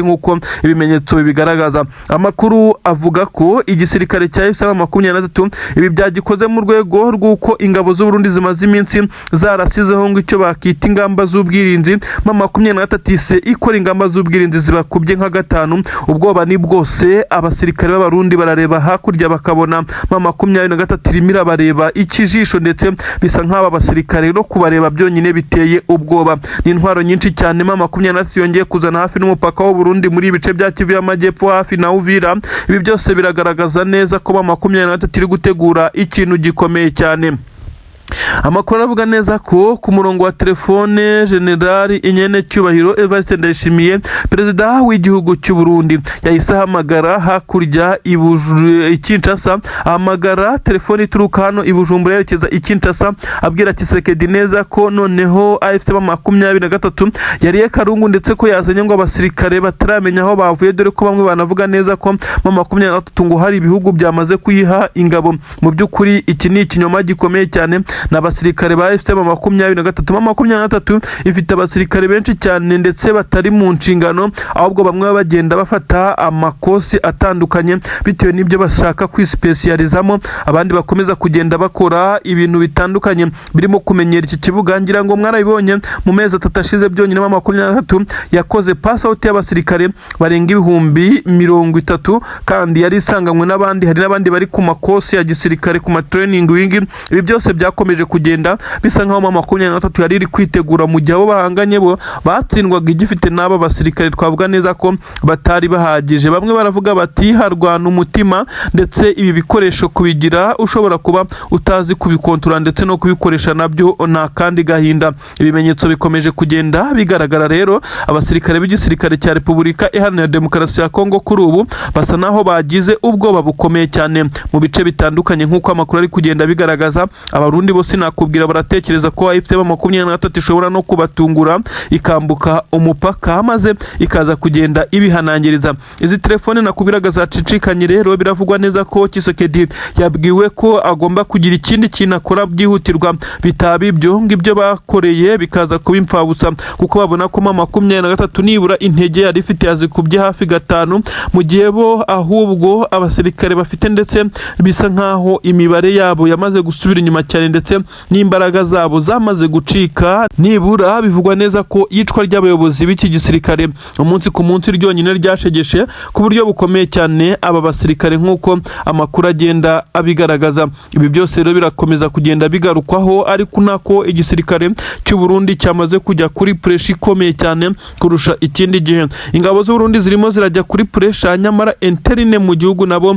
nk'uko ibimenyetso bibigaragaza. Amakuru avuga ko igisirikare cya FARDC 23 ibi byagikoze mu rwego rw'uko ingabo z'u Burundi zimaze iminsi zarasizeho ngo icyo bakita ingamba z'ubwirinzi. 23 ikora ingamba z'ubwirinzi zibakubye nka 5. Ubwoba ni bwose, abasirikare b'abarundi barareba hakurya bakabona 23 irimo irabareba ikijisho, ndetse bisa nk'aba basirikare no kubareba byonyine biteye ubwoba. Ni intwaro nyinshi cyane 23 yongeye kuzana hafi n'umupaka w'u Burundi muri ibice bya Kivu y'Amajyepfo hafi na Uvira. Ibi byose biragaragaza neza ko 23 iri gutegura ikintu gikomeye cyane. Amakuru avuga neza ko ku murongo wa telefone General Inyene Cyubahiro Evariste Ndayishimiye, perezida w'igihugu cy'u Burundi, yahise ahamagara hakurya Kinshasa, ahamagara telefone ituruka hano ibujumbura yerekeza Kinshasa, abwira Tshisekedi neza ko noneho AFC 23 yari Karungu ndetse ko yazanye ngo abasirikare bataramenya aho bavuye, dore ko bamwe banavuga neza ko 23 ngo hari ibihugu byamaze kuyiha ingabo. Mu by'ukuri iki ni ikinyoma gikomeye cyane. N'abasirikare ba AFC 23 ifite abasirikare benshi cyane ndetse batari mu nshingano, ahubwo bamwe bagenda bafata amakosi atandukanye bitewe n'ibyo bashaka kwispecializamo. Abandi bakomeza kugenda bakora ibintu bitandukanye birimo kumenyera iki kibuga. Ngira ngo mwarabibonye mu mezi 3 ashize byonyine 23 yakoze pass out y'abasirikare barenga 30,000 kandi yari isanganywe n'abandi. Hari n'abandi bari ku makosi ya gisirikare ku ma training wing. Ibi byose byakomeye bikomeje kugenda bisa nkaho mu 23 yari iri kwitegura mu gihe abo bahanganye bo batsindwaga igifite n'aba basirikare twavuga neza ko batari bahagije. Bamwe baravuga bati harwana umutima, ndetse ibi bikoresho kubigira ushobora kuba utazi kubikontorora ndetse no kubikoresha nabyo nta kandi gahinda. Ibimenyetso bikomeje kugenda bigaragara rero, abasirikare b'igisirikare cya Repubulika Iharanira Demokarasi ya Kongo kuri ubu basa naho bagize ubwoba bukomeye cyane mu bice bitandukanye nk'uko amakuru ari kugenda bigaragaza. Abarundi bose nakubwira baratekereza ko AFC-23 ishobora no kubatungura ikambuka umupaka maze ikaza kugenda ibihanangiriza. Izi telefone nakubwiraga zacicikanye rero biravugwa neza ko Tshisekedi yabwiwe ko agomba kugira ikindi kintu akora byihutirwa, bitaba ibyo ngibyo bakoreye bikaza kuba impfabusa, kuko babona ko 23 nibura intege yari ifite yazikubye hafi 5, mu gihe bo ahubwo abasirikare bafite ndetse bisa nkaho imibare yabo yamaze gusubira inyuma cyane ndetse n'imbaraga zabo zamaze gucika. Nibura bivugwa neza ko yicwa ry'abayobozi b'iki gisirikare umunsi ku munsi ryonyine ryashegeshe ku buryo bukomeye cyane aba basirikare nk'uko amakuru agenda abigaragaza. Ibi byose rero birakomeza kugenda bigarukwaho, ariko nako igisirikare cy'u Burundi cyamaze kujya kuri pressure ikomeye cyane kurusha ikindi gihe. Ingabo z'u Burundi zirimo zirajya kuri pressure, nyamara interine mu gihugu nabo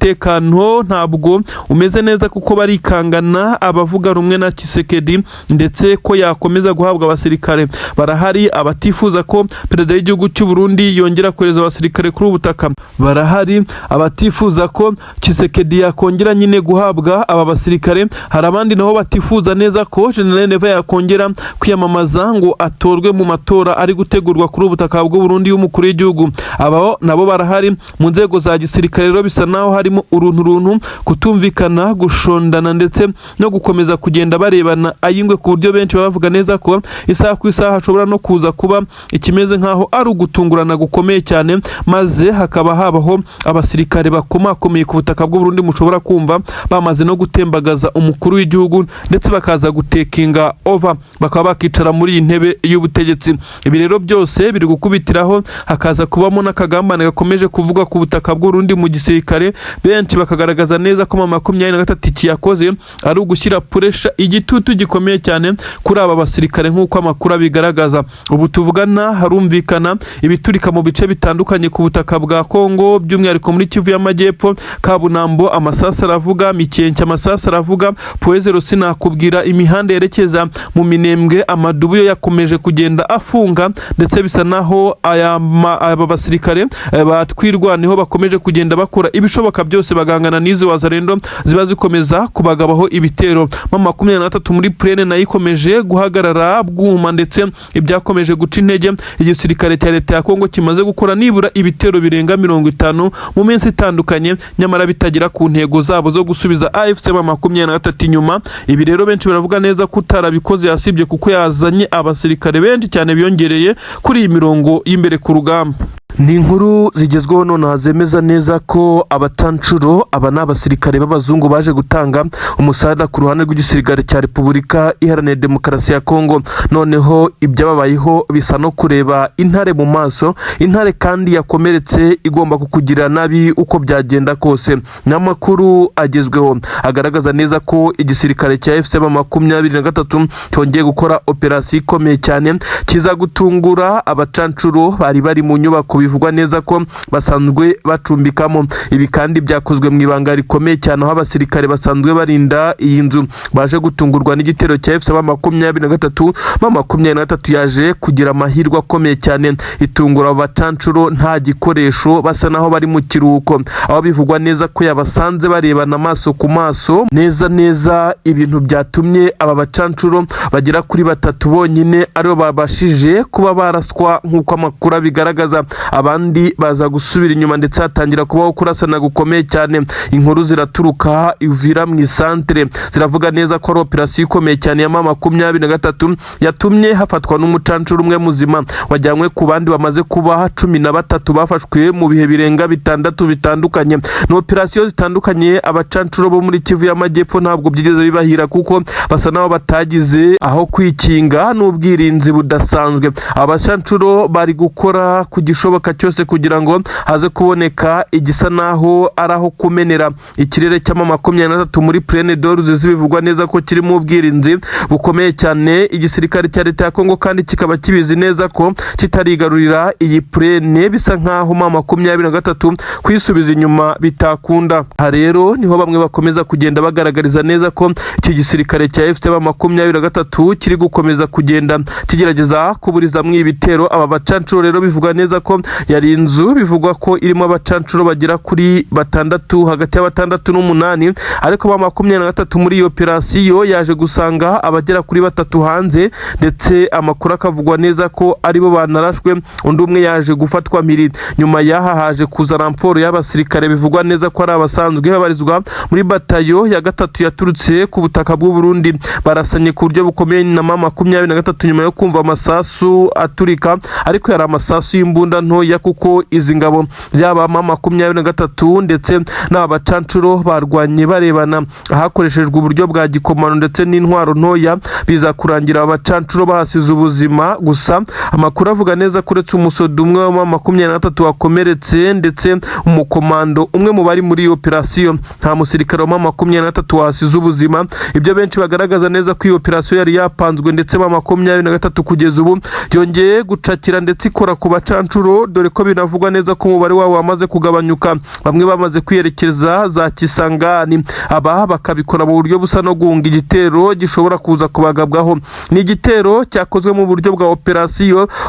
umutekano ntabwo umeze neza kuko barikangana abavuga rumwe na Tshisekedi ndetse ko yakomeza guhabwa abasirikare. Barahari abatifuza ko perezida w'igihugu cy'u Burundi yongera kohereza abasirikare kuri ubutaka, barahari abatifuza ko Tshisekedi yakongera nyine guhabwa aba basirikare. Hari abandi nabo batifuza neza ko General Neva yakongera kwiyamamaza ngo atorwe mu matora ari gutegurwa kuri ubutaka bw'u Burundi y'umukuru w'igihugu. Abo nabo barahari mu nzego za gisirikare rero bisa naho harimo uruntu kutumvikana, gushondana ndetse no gukomeza kugenda barebana ayingwe, ku buryo benshi bavuga neza ko isaha ku isaha hashobora no kuza kuba ikimeze nkaho ari ugutungurana gukomeye cyane, maze hakaba habaho abasirikare bakomakomeye ku butaka bw'u Burundi mushobora kumva bamaze no gutembagaza umukuru w'igihugu ndetse bakaza gutekinga over, bakaba bakicara muri iyi ntebe y'ubutegetsi. Ibi rero byose biri gukubitiraho hakaza kubamo n'akagambane gakomeje kuvugwa ku butaka bw'u Burundi mu gisirikare. Benshi bakagaragaza neza ko 23 kiyakoze ari ugushyira pressure, igitutu gikomeye cyane kuri aba basirikare nk'uko amakuru abigaragaza. Ubu tuvugana harumvikana ibiturika mu bice bitandukanye ku butaka bwa Kongo, by'umwihariko muri Kivu y'Amajyepfo, Kabunambo amasasa aravuga, Mikenke amasasa aravuga, Poezero sinakubwira, imihanda yerekeza mu Minembwe amadubu yo yakomeje kugenda afunga, ndetse bisa naho aba basirikare batwirwaniho bakomeje kugenda bakora ibishoboka byose bagangana n'izo wazarendo ziba zikomeza kubagabaho ibitero. 23 muri plane nayo ikomeje guhagarara bwuma, ndetse ibyakomeje guca intege igisirikare cya leta ya Kongo kimaze gukora nibura ibitero birenga 50 mu minsi itandukanye, nyamara bitagira ku ntego zabo zo gusubiza AFC-23 inyuma. Ibi rero benshi baravuga neza ko utarabikoze yasibye kuko yazanye abasirikare benshi cyane biyongereye kuri iyi mirongo y'imbere ku rugamba. Ni inkuru zigezweho none zemeza neza ko abatanshuro aba n'abasirikare b'abazungu baje gutanga umusada ku ruhande rw'igisirikare cya Repubulika Iharanira Demokarasi ya Kongo. Noneho ibyababayeho bisa no kureba intare mu maso, intare kandi yakomeretse igomba kukugira nabi uko byagenda kose. N'amakuru agezweho agaragaza neza ko igisirikare cya AFC-23 cyongeye gukora operasiyo ikomeye cyane kiza gutungura abatanshuro bari bari mu nyubako bivugwa neza ko basanzwe bacumbikamo. Ibi kandi byakozwe mu ibanga rikomeye cyane aho abasirikare basanzwe barinda iyi nzu baje gutungurwa n'igitero cya AFC-23. 23 yaje kugira amahirwe akomeye cyane itungura abatanshuro nta gikoresho, basa naho bari mu kiruhuko, aho bivugwa neza ko yabasanze barebana amaso ku maso neza. Ibintu byatumye aba batanshuro bagera kuri 3 bonyine aribo babashije kuba baraswa nk'uko amakuru abigaragaza. Abandi baza gusubira inyuma ndetse hatangira kubaho kurasana gukomeye cyane. Inkuru ziraturuka Uvira mu isantere ziravuga neza ko ari operasiyo ikomeye cyane ya 23 yatumye hafatwa n'umutanshuro umwe muzima wajyanywe ku bandi bamaze kuba 13 bafashwe mu bihe birenga 6 bitandukanye. Ni operasiyo zitandukanye abatanshuro bo muri Kivu y'Amajyepfo ntabwo byigeze bibahira kuko basa naho batagize aho kwikinga n'ubwirinzi budasanzwe. Abatanshuro bari gukora ku gishoboka igishoboka cyose kugira ngo haze kuboneka igisa naho araho kumenera. Ikirere cya 23 muri Plaine d'Oruz bivugwa neza ko kirimo ubwirinzi bukomeye cyane. Igisirikare cya leta ya Kongo kandi kikaba kibizi neza ko kitarigarurira iyi Plaine, bisa nkaho 23 kwisubiza inyuma bitakunda. Ha rero niho bamwe bakomeza kugenda bagaragariza neza ko iki gisirikare cya FCM 23 kiri gukomeza kugenda kigerageza kuburiza ibitero aba bacancuro. Rero bivugwa neza ko yari inzu bivugwa ko irimo abacancuro bagera kuri 6, hagati ya 6 n'8, ariko 23 muri iyo operasiyo yaje gusanga abagera kuri 3 hanze, ndetse amakuru akavugwa neza ko aribo banarashwe, undi umwe yaje gufatwa mpiri. Nyuma yaha haje kuza ramforo y'abasirikare bivugwa neza ko ari abasanzwe babarizwa muri batayo ya 3 yaturutse ku butaka bw'u Burundi. Barasanye ku buryo bukomeye na 23 nyuma yo kumva amasasu aturika, ariko yari amasasu y'imbunda ntoya, kuko izi ngabo yaba 23 ndetse n'abacancuro barwanye barebana hakoreshejwe uburyo bwa gikomano ndetse n'intwaro ntoya, biza kurangira abacancuro bahasize ubuzima. Gusa amakuru avuga neza kuretse umusodo umwe wa 23 wakomeretse ndetse umukomando umwe mu bari muri operasiyo, nta musirikare wa 23 wasize ubuzima. Ibyo benshi bagaragaza neza ko iyo operasiyo yari yapanzwe, ndetse 23 kugeza ubu yongeye gucakira ndetse ikora ku bacancuro, dore ko binavugwa neza ko umubare wabo wamaze kugabanyuka. Bamwe bamaze kwiyerekeza za Kisangani, aba bakabikora mu buryo busa no guhunga igitero gishobora kuza kubagabwaho. Ni igitero cyakozwe mu buryo bwa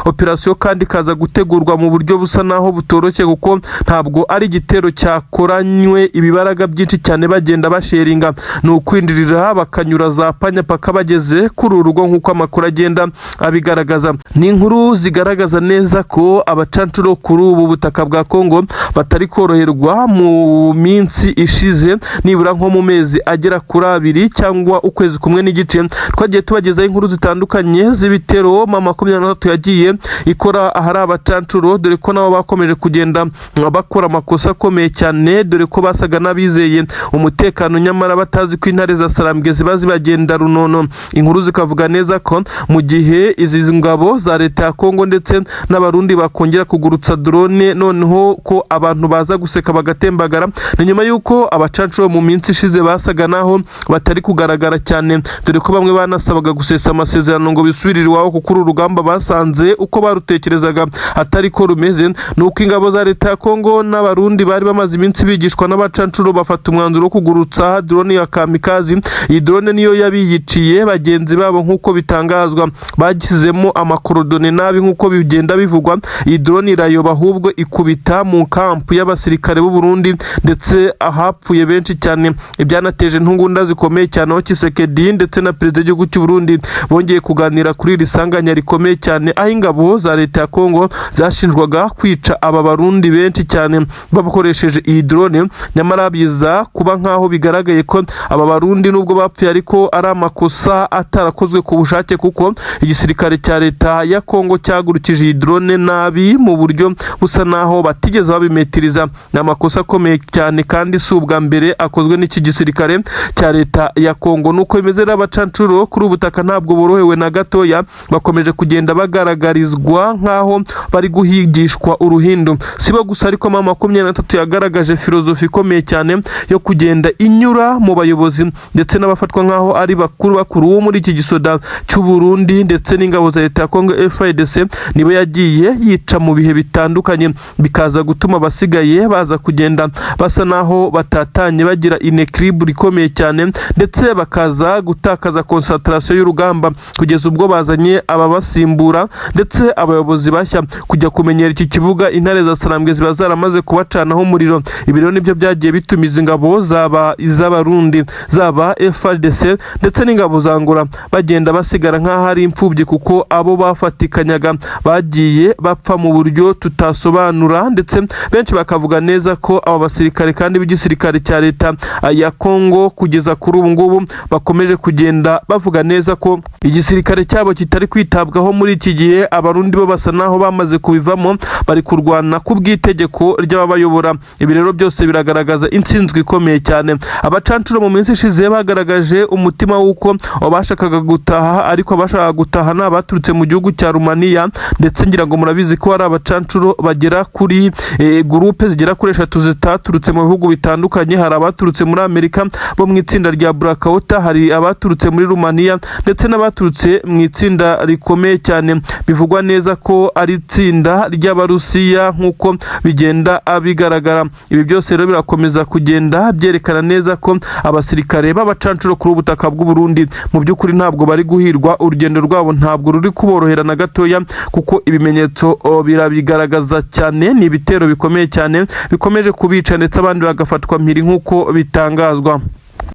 operasiyo kandi kaza gutegurwa mu buryo busa naho butoroshye, kuko ntabwo ari igitero cyakoranywe ibibaraga byinshi cyane bagenda basheringa. Ni ukwindirira bakanyura za panya paka bageze kuri urugo, nk'uko amakuru agenda abigaragaza. Ni inkuru zigaragaza neza ko abacancuro kuri ubu butaka bwa Kongo batari koroherwa mu minsi ishize, nibura nko mu mezi agera kuri 2 cyangwa ukwezi kumwe n'igice. Twagiye tubagezaho inkuru zitandukanye z'ibitero 23 yagiye ikora ahari abacancuro, dore ko nabo bakomeje kugenda bakora amakosa akomeye cyane, dore ko basaga n'abizeye umutekano, nyamara batazi ko intare za Sarambwe ziba zibagenda runono. Inkuru zikavuga neza ko mu gihe izi ngabo za leta ya Kongo ndetse n'abarundi bakongera kugurutsa drone, noneho ko abantu baza guseka bagatembagara, na nyuma yuko abacancuro mu minsi ishize basaga naho batari kugaragara cyane, dore ko bamwe banasabaga gusesa amasezerano ngo bisubirire iwabo, kuko uru rugamba basanze uko barutekerezaga atari ko rumeze. Nuko ingabo za leta ya Kongo n'abarundi bari bamaze iminsi bigishwa n'abacancuro, bafata umwanzuro wo kugurutsa drone ya kamikazi. Iyi drone niyo yabiyiciye bagenzi babo, nk'uko bitangazwa. Bagisizemo amakorodone nabi nk'uko bigenda bivugwa. Iyi drone irayoba, ahubwo ikubita mu kampu y'abasirikare b'u Burundi, ndetse ahapfuye benshi cyane. Ibyanateje ntungunda zikomeye cyane, aho Tshisekedi ndetse na perezida w'igihugu cy'u Burundi bongeye kuganira kuri iri sanganya rikomeye cyane, aho ingabo za leta ya Kongo zashinjwaga kwica aba barundi benshi cyane bakoresheje iyi drone. Nyamara biza kuba nkaho bigaragaye ko aba barundi nubwo bapfuye, ariko ari amakosa atarakozwe ku bushake, kuko igisirikare cya leta ya Kongo cyagurukije iyi drone nabi mu buryo busa naho batigeze babimetiriza. Ni amakosa akomeye cyane, kandi si ubwa mbere akozwe n'iki gisirikare cya leta ya Kongo. Nuko bimeze n'abacancuro kuri ubutaka ntabwo borohewe na gatoya, bakomeje kugenda bagaragarizwa nkaho bari guhigishwa uruhindu. Sibo gusa, ariko 23 yagaragaje filozofi ikomeye cyane yo kugenda inyura mu bayobozi ndetse n'abafatwa nkaho ari bakuru wo muri iki gisoda cy'u Burundi ndetse n'ingabo za leta ya Kongo FARDC, nibo yagiye yica mu bihe bitandukanye, bikaza gutuma basigaye baza kugenda basa naho batatanye, bagira inequilibre ikomeye cyane, ndetse bakaza gutakaza concentration y'urugamba, kugeza ubwo bazanye ababasimbura ndetse abayobozi bashya kujya kumenyera iki kibuga. Intare za Sarambwe ziba zaramaze kubacanaho umuriro. Ibi rero nibyo byagiye bitumiza ingabo zaba iz'abarundi, zaba FARDC ndetse n'ingabo za Angola bagenda basigara nk'aho ari imfubyi, kuko abo bafatikanyaga bagiye bapfa mu buryo tutasobanura, ndetse benshi bakavuga neza ko aba basirikare kandi b'igisirikare cya leta ya Kongo kugeza kuri ubu ngubu bakomeje kugenda bavuga neza ko igisirikare cyabo kitari kwitabwaho muri iki gihe. Abarundi bo basa naho bamaze kubivamo, bari kurwana ku bw'itegeko ry'ababayobora. Ibi rero byose biragaragaza intsinzwe ikomeye cyane. Abacancuro mu minsi ishize bagaragaje umutima w'uko bashakaga gutaha, ariko abashaka gutaha n'abaturutse mu gihugu cya Rumaniya, ndetse ngira ngo murabizi ko ari bacancuro bagera kuri gurupe zigera kuri 3 zitaturutse mu bihugu bitandukanye. Hari abaturutse muri Amerika bo mu itsinda rya Blackwater, hari abaturutse muri Romania ndetse n'abaturutse mu itsinda rikomeye cyane bivugwa neza ko ari itsinda ry'Abarusiya nk'uko bigenda bigaragara. Ibi byose rero birakomeza kugenda byerekana neza ko abasirikare b'abacancuro kuri ubutaka bw'u Burundi mu by'ukuri ntabwo bari guhirwa, urugendo rwabo ntabwo ruri kuborohera na gatoya kuko ibimenyetso birabigaragaza cyane. Ni ibitero bikomeye cyane bikomeje kubica ndetse abandi bagafatwa mpiri nk'uko bitangazwa.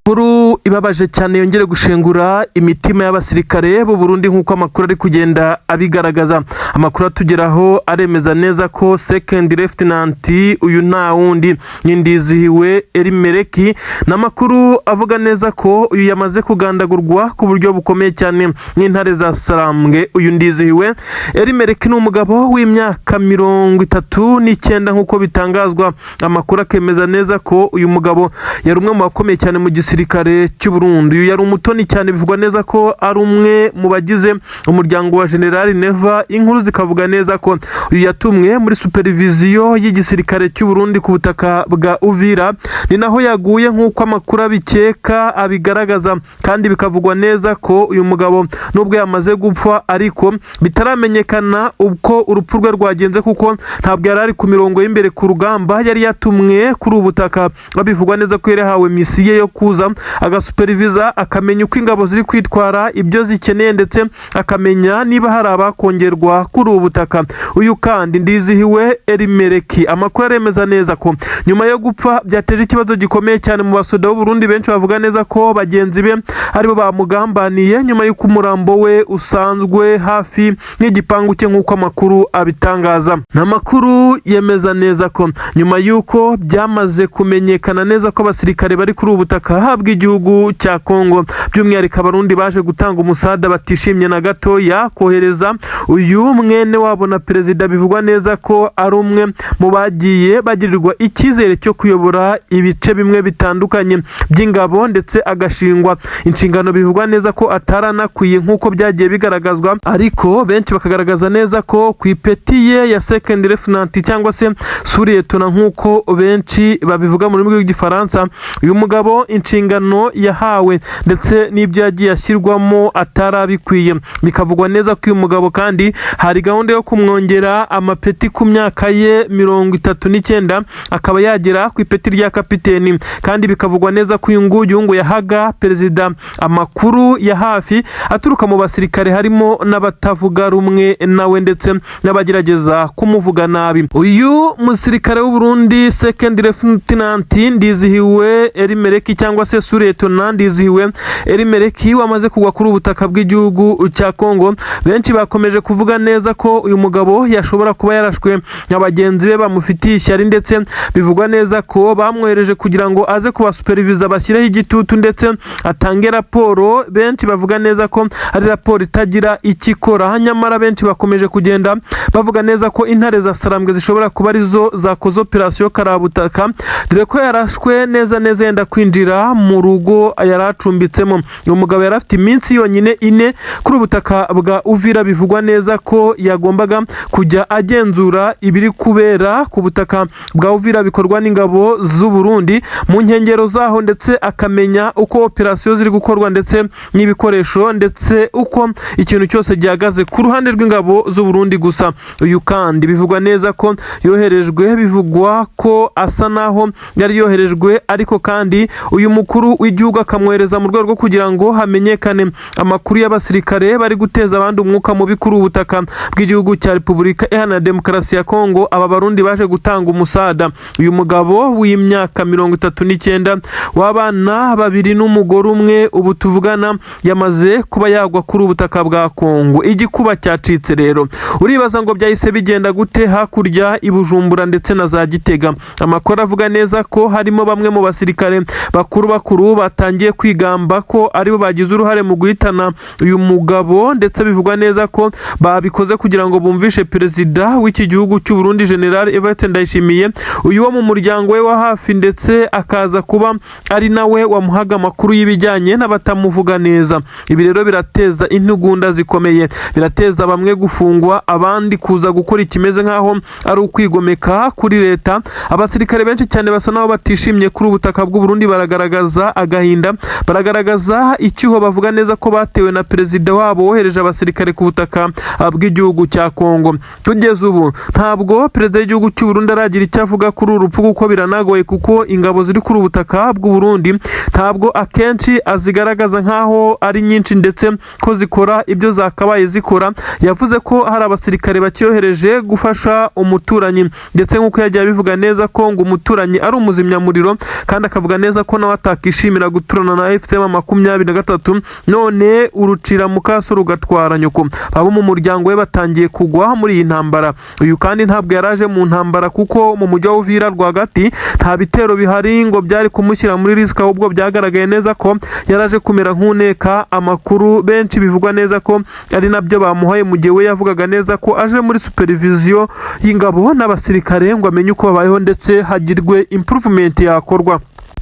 Inkuru ibabaje cyane yongere gushengura imitima y'abasirikare b'u Burundi nk'uko amakuru ari kugenda abigaragaza. Amakuru atugeraho aremeza neza ko second lieutenant uyu nta wundi ni Ndizihiwe Elimeleki, n'amakuru avuga neza ko uyu yamaze kugandagurwa ku buryo bukomeye cyane n'intare za Sarambwe. Uyu Ndizihiwe Elimeleki ni umugabo w'imyaka 39 nk'uko bitangazwa. Amakuru akemeza neza ko uyu mugabo yari umwe mu bakomeye cyane mu gisirikare cy'u Burundi. Uyu yari umutoni cyane, bivugwa neza ko ari umwe mu bagize umuryango wa General Neva. Inkuru zikavuga neza ko uyu yatumwe muri supervision y'igisirikare cy'u Burundi ku butaka bwa Uvira, ni naho yaguye nk'uko amakuru abikeka abigaragaza, kandi bikavugwa neza ko uyu mugabo nubwo yamaze gupfa ariko bitaramenyekana uko urupfu rwe rwagenze kuko ntabwo yari ari ku mirongo y'imbere ku rugamba. Yari yatumwe kuri ubutaka, bivugwa neza ko yahawe misiye yo kuza agasupervisa akamenya uko ingabo ziri kwitwara, ibyo zikeneye ndetse akamenya niba hari abakongerwa kuri ubu butaka. Uyu kandi Ndizihiwe Elimeleki, amakuru aremeza neza ko nyuma yo gupfa byateje ikibazo gikomeye cyane mu basoda b'u Burundi. Benshi bavuga neza ko bagenzi be aribo bamugambaniye nyuma y'uko umurambo we usanzwe hafi n'igipangu cye nk'uko amakuru abitangaza. N'amakuru yemeza neza ko nyuma y'uko byamaze kumenyekana neza ko abasirikare bari kuri ubu butaka habwa igihugu cya Kongo, by'umwihariko Abarundi baje gutanga umusada batishimye na gatoya kohereza uyu mwene wabo na perezida. Bivugwa neza ko ari umwe mu bagiye bagirirwa icyizere cyo kuyobora ibice bimwe bitandukanye by'ingabo ndetse agashingwa inshingano. Bivugwa neza ko ataranakwiye nk'uko byagiye bigaragazwa, ariko benshi bakagaragaza neza ko ku ipeti ye ya second lieutenant cyangwa se sous-lieutenant nk'uko benshi babivuga mu rurimi rw'igifaransa, uyu mugabo inshingano yahawe ndetse n'ibyo yagiye ashyirwamo atarabikwiye. Bikavugwa neza ko uyu mugabo kandi hari gahunda yo kumwongera amapeti ku myaka ye 39 akaba yagera ku ipeti rya kapiteni, kandi bikavugwa neza ko uyu nguyu ngo yahaga perezida amakuru ya hafi aturuka mu basirikare harimo n'abatavuga rumwe nawe ndetse n'abagerageza kumuvuga nabi. Uyu musirikare w'u Burundi second lieutenant Ndizihiwe Elimeleki cyangwa se sous-lieutenant Ndizihiwe Elimeleki wamaze kugwa kuri ubutaka bw'igihugu cya Kongo. Benshi bakomeje kuvuga neza ko uyu mugabo yashobora kuba yarashwe na bagenzi be bamufitiye ishyari, ndetse bivugwa neza ko bamwohereje kugira ngo aze kubasupervisa bashyireho igitutu ndetse atange raporo. Benshi bavuga neza ko ari raporo itagira ikikora, nyamara benshi bakomeje kugenda bavuga neza ko intare za Sarambwe zishobora kuba arizo zakoze operation karabutaka, dore ko yarashwe neza yenda kwinjira mu rugo yaracumbitsemo. Uyu mugabo yari afite iminsi yonyine 4 kuri ubutaka bwa Uvira. Bivugwa neza ko yagombaga kujya agenzura ibiri kubera ku butaka bwa Uvira bikorwa n'ingabo z'u Burundi mu nkengero zaho, ndetse akamenya uko operation ziri gukorwa ndetse n'ibikoresho ndetse uko ikintu cyose gihagaze ku ruhande rw'ingabo z'u Burundi gusa. Uyu kandi bivugwa neza ko yoherejwe, bivugwa ko asa naho yari yoherejwe, ariko kandi uyu mukuru w'igihugu akamwohereza mu rwego rwo kugira ngo hamenyekane amakuru y'abasirikare bari guteza abandi umwuka mubi kuri ubutaka bw'igihugu cya Repubulika Iharanira Demokarasi ya Kongo. Aba Barundi baje gutanga umusada. Uyu mugabo w'imyaka 39 w'abana 2 n'umugore umwe ubu tuvugana yamaze kuba yagwa kuri ubutaka bwa Kongo. Igikuba cyacitse rero, uribaza ngo byahise bigenda gute hakurya ibujumbura ndetse na za Gitega. Amakuru avuga neza ko harimo bamwe mu basirikare bakuru itangazamakuru batangiye kwigamba ko aribo bagize uruhare mu guhitana uyu mugabo, ndetse bivugwa neza ko babikoze kugira ngo bumvishe perezida w'iki gihugu cy'u Burundi General Evariste Ndayishimiye, uyu wo mu muryango we wa hafi, ndetse akaza kuba ari nawe wamuhaga amakuru y'ibijyanye n'abatamuvuga neza. Ibi rero birateza intugunda zikomeye, birateza bamwe gufungwa, abandi kuza gukora ikimeze nk'aho ari ukwigomeka kuri leta. Abasirikare benshi cyane basa naho batishimye kuri ubutaka bw'u Burundi, baragaragaza agahinda, baragaragaza icyuho, bavuga neza ko batewe na perezida wabo wohereje abasirikare ku butaka bw'igihugu cya Kongo. Tugeze ubu ntabwo perezida w'igihugu cy'u Burundi aragira icyo avuga kuri uru rupfu, kuko biranagoye, kuko ingabo ziri kuri ubutaka bw'u Burundi ntabwo akenshi azigaragaza nk'aho ari nyinshi, ndetse ko zikora ibyo zakabaye zikora. Yavuze ko hari abasirikare bakiyohereje gufasha umuturanyi, ndetse nk'uko yagiye abivuga neza ko ngo umuturanyi ari umuzimyamuriro, kandi akavuga neza ko nawe atakishimira guturana na FCM23, none urucira mukaso rugatwara nyoko. Abo mu muryango we batangiye kugwa muri iyi ntambara. Uyu kandi ntabwo yaraje mu ntambara, kuko mu mujyi wa Uvira rwagati nta bitero bihari ngo byari kumushyira muri risika, ahubwo byagaragaye neza ko yaraje kumera nk'uneka amakuru. Benshi bivugwa neza ko ari nabyo bamuhaye, mu gihe we yavugaga neza ko aje muri supervision y'ingabo n'abasirikare ngo amenye uko babayeho, ndetse hagirwe improvement yakorwa.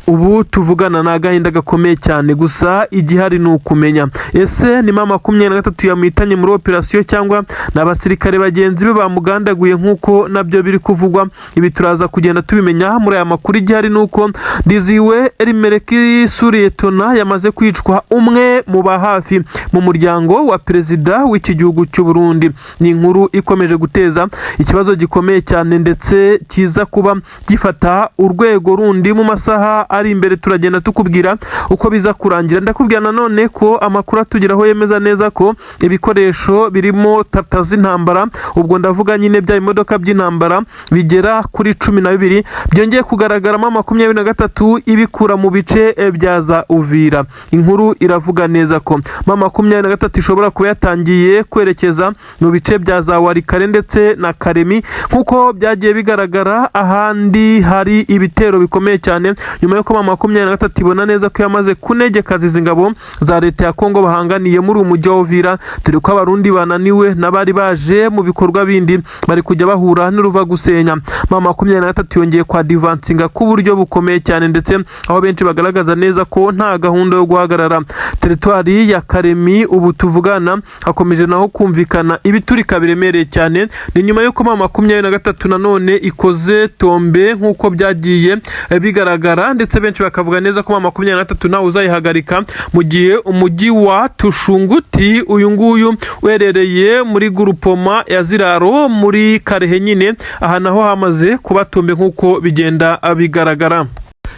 Ubu tuvugana na agahinda gakomeye cyane, gusa igihari ni ukumenya ese ni mama 23 yamuhitanye muri operasiyo, cyangwa n'abasirikare bagenzi be bamugandaguye nk'uko nabyo biri kuvugwa. Ibi turaza kugenda tubimenya muri aya makuru. Igihari ni uko Diziwe Elimeleki Suriyetona yamaze kwicwa, umwe mu bahafi mu muryango wa perezida w'iki gihugu cy'u Burundi. Ni inkuru ikomeje guteza ikibazo gikomeye cyane, ndetse kiza kuba gifata urwego rundi mu masaha ari imbere. Turagenda tukubwira uko biza kurangira. Ndakubwira nanone ko amakuru atugeraho yemeza neza ko ibikoresho birimo tata z'intambara, ubwo ndavuga nyine bya imodoka by'intambara bigera kuri 12 byongeye kugaragaramo 23 ibikura mu bice bya za Uvira. Inkuru iravuga neza ko 23 ishobora kuba yatangiye kwerekeza mu bice bya za Warikare ndetse na Karemi, nkuko byagiye bigaragara ahandi hari ibitero bikomeye cyane, nyuma ko 23 ibona neza ko yamaze kunegekaza izi ngabo za leta ya Kongo bahanganiye muri umujyi wa Uvira. Turi ko abarundi bananiwe n'abari baje mu bikorwa bindi bari kujya bahura n'uruva gusenya. 23 yongeye kwa divansinga ku buryo bukomeye cyane, ndetse aho benshi bagaragaza neza ko nta gahunda yo guhagarara. Teritwari ya Karemi ubu tuvugana hakomeje naho kumvikana ibiturika biremereye cyane. Ni nyuma yo ko 23 nanone ikoze tombe nk'uko byagiye bigaragara, ndetse benshi bakavuga neza ko 23 nawe uzayihagarika, mu gihe umujyi wa Tushunguti uyu nguyu werereye muri grupoma ya Ziraro muri Karehe nyine, aha naho hamaze kubatombe nk'uko bigenda bigaragara.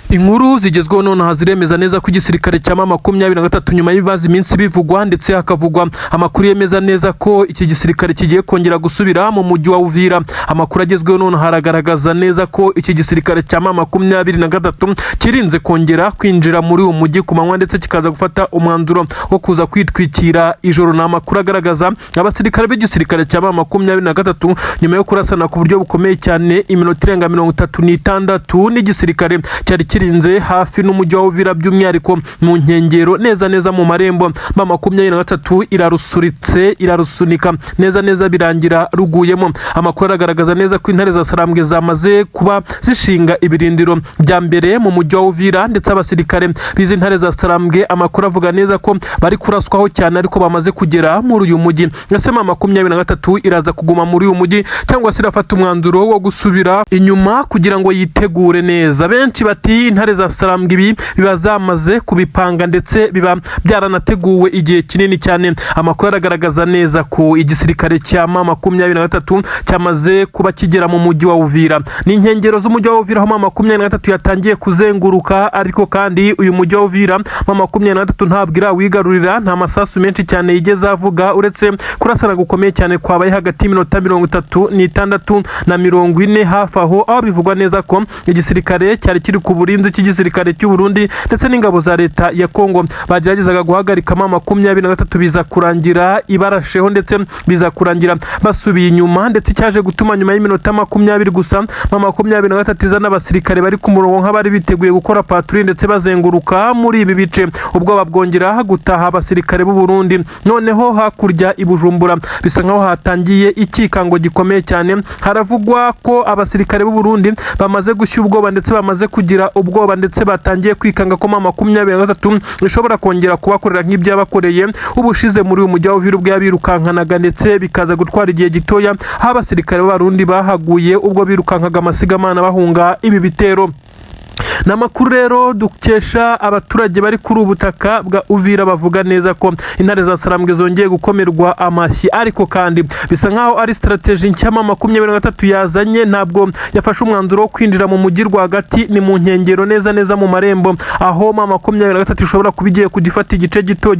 Inkuru zigezweho none haziremeza neza ko igisirikare cya 23 nyuma y'ibibazo iminsi bivugwa, ndetse hakavugwa amakuru yemeza neza ko iki gisirikare kigiye kongera gusubira mu mujyi wa Uvira. Amakuru agezweho none haragaragaza neza ko iki gisirikare cya 23 kirinze kongera kwinjira muri uwo mujyi ku manywa, ndetse kikaza gufata umwanzuro wo kuza kwitwikira ijoro. Na makuru agaragaza abasirikare b'igisirikare cya 23 nyuma yo kurasana ku buryo bukomeye cyane iminota irenga 36 n'igisirikare cyari kirinze hafi n'umujyi wa Uvira, by'umwihariko mu nkengero neza mu marembo. 23 irarusuritse, irarusunika neza birangira ruguyemo. Amakuru agaragaza neza ko intare za Sarambwe zamaze kuba zishinga ibirindiro bya mbere mu mujyi wa Uvira, ndetse abasirikare bizi intare za Sarambwe amakuru avuga neza ko bari kuraswaho cyane, ariko bamaze kugera muri uyu mujyi. Ese 23 iraza kuguma muri uyu mujyi, cyangwa se irafata umwanzuro wo gusubira inyuma kugira ngo yitegure neza? Benshi bati intare za Sarambwe ibi biba zamaze kubipanga, ndetse biba byaranateguwe igihe kinini cyane. Amakuru aragaragaza neza ko igisirikare cya 23 cyamaze kuba kigera mu mujyi wa Uvira. Ni inkengero z'umujyi wa Uvira aho 23 yatangiye kuzenguruka, ariko kandi uyu mujyi wa Uvira 23 ntabwo irawigarurira. Nta masasu menshi cyane yigeze avuga, uretse kurasana gukomeye cyane kwabaye hagati y'iminota 36 na 40 hafi aho bivugwa neza ko igisirikare cyari kiri ku buri kirinzi cy'igisirikare cy'u Burundi ndetse n'ingabo za leta ya Kongo bageragezaga guhagarika M23 biza kurangira ibarasheho ndetse biza kurangira basubiye inyuma, ndetse cyaje gutuma nyuma y'iminota 20 gusa M23 izana abasirikare bari ku murongo nk'abari biteguye gukora patrouille ndetse bazenguruka muri ibi bice. Ubwo babwongera gutaha abasirikare b'u Burundi. Noneho hakurya i Bujumbura bisa nkaho hatangiye ikikango gikomeye cyane. Haravugwa ko abasirikare b'u Burundi bamaze gushya ubwoba ndetse bamaze kugira ubwoba ndetse batangiye kwikanga ko M23 ishobora kongera kubakorera nk'ibyo yabakoreye ubushize muri uyu mujyi wa Uvira ubwo yabirukankanaga ndetse bikaza gutwara igihe gitoya. Ha abasirikare b'Abarundi bahaguye ubwo birukankaga amasigamana bahunga ibi bitero. Namakuru rero dukesha abaturage bari kuri ubutaka bwa Uvira bavuga neza ko intare za Sarambwe zongeye gukomerwa amashyi, ariko kandi bisa nkaho ari strategy nshya M23 yazanye. Ntabwo yafashe umwanzuro wo kwinjira mu mujyi rwagati, ni mu nkengero neza mu marembo aho M23 ishobora kubigiye kugifata igice gito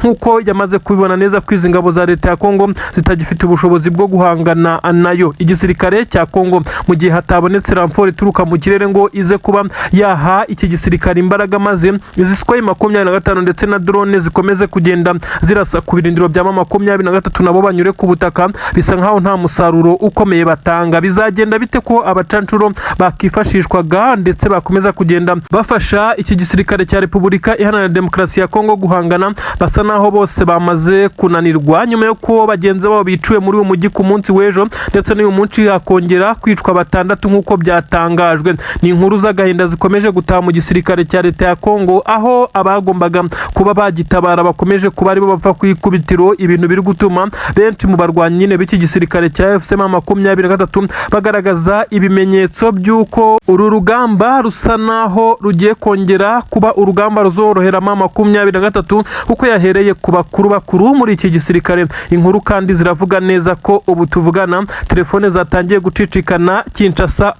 nkuko yamaze kubibona neza ko izi ngabo za leta ya Kongo zitagifite ubushobozi bwo guhangana nayo. Igisirikare cya Kongo mu gihe hatabonetse ramfort ituruka mu kirere ngo ize kuba yaha iki gisirikare imbaraga maze izisikoye 25 ndetse na drone zikomeze kugenda zirasa ku birindiro bya M23 nabo banyure ku butaka, bisa nkaho nta musaruro ukomeye batanga. Bizagenda bite ko abacancuro bakifashishwaga ndetse bakomeza kugenda bafasha iki gisirikare cya Repubulika Iharanira Demokarasi ya Kongo guhangana? Basa naho bose bamaze kunanirwa nyuma yo ko bagenzi babo biciwe muri uyu mujyi ku munsi w'ejo, ndetse n'uyu munsi hakongera kwicwa 6 nkuko byatangajwe. Ni inkuru z'agahinda zikomeje gutaha mu gisirikare cya leta ya Kongo, aho abagombaga kuba bagitabara bakomeje kuba ari bo bapfa kwikubitiro, ibintu biri gutuma benshi mu barwanyi nyine b'iki gisirikare cya M23 bagaragaza ibimenyetso by'uko uru rugamba rusa naho rugiye kongera kuba urugamba ruzorohera M23 kuko yahereye ku bakuru muri iki gisirikare. Inkuru kandi ziravuga neza ko ubu tuvugana telefone zatangiye gucicikana Kinshasa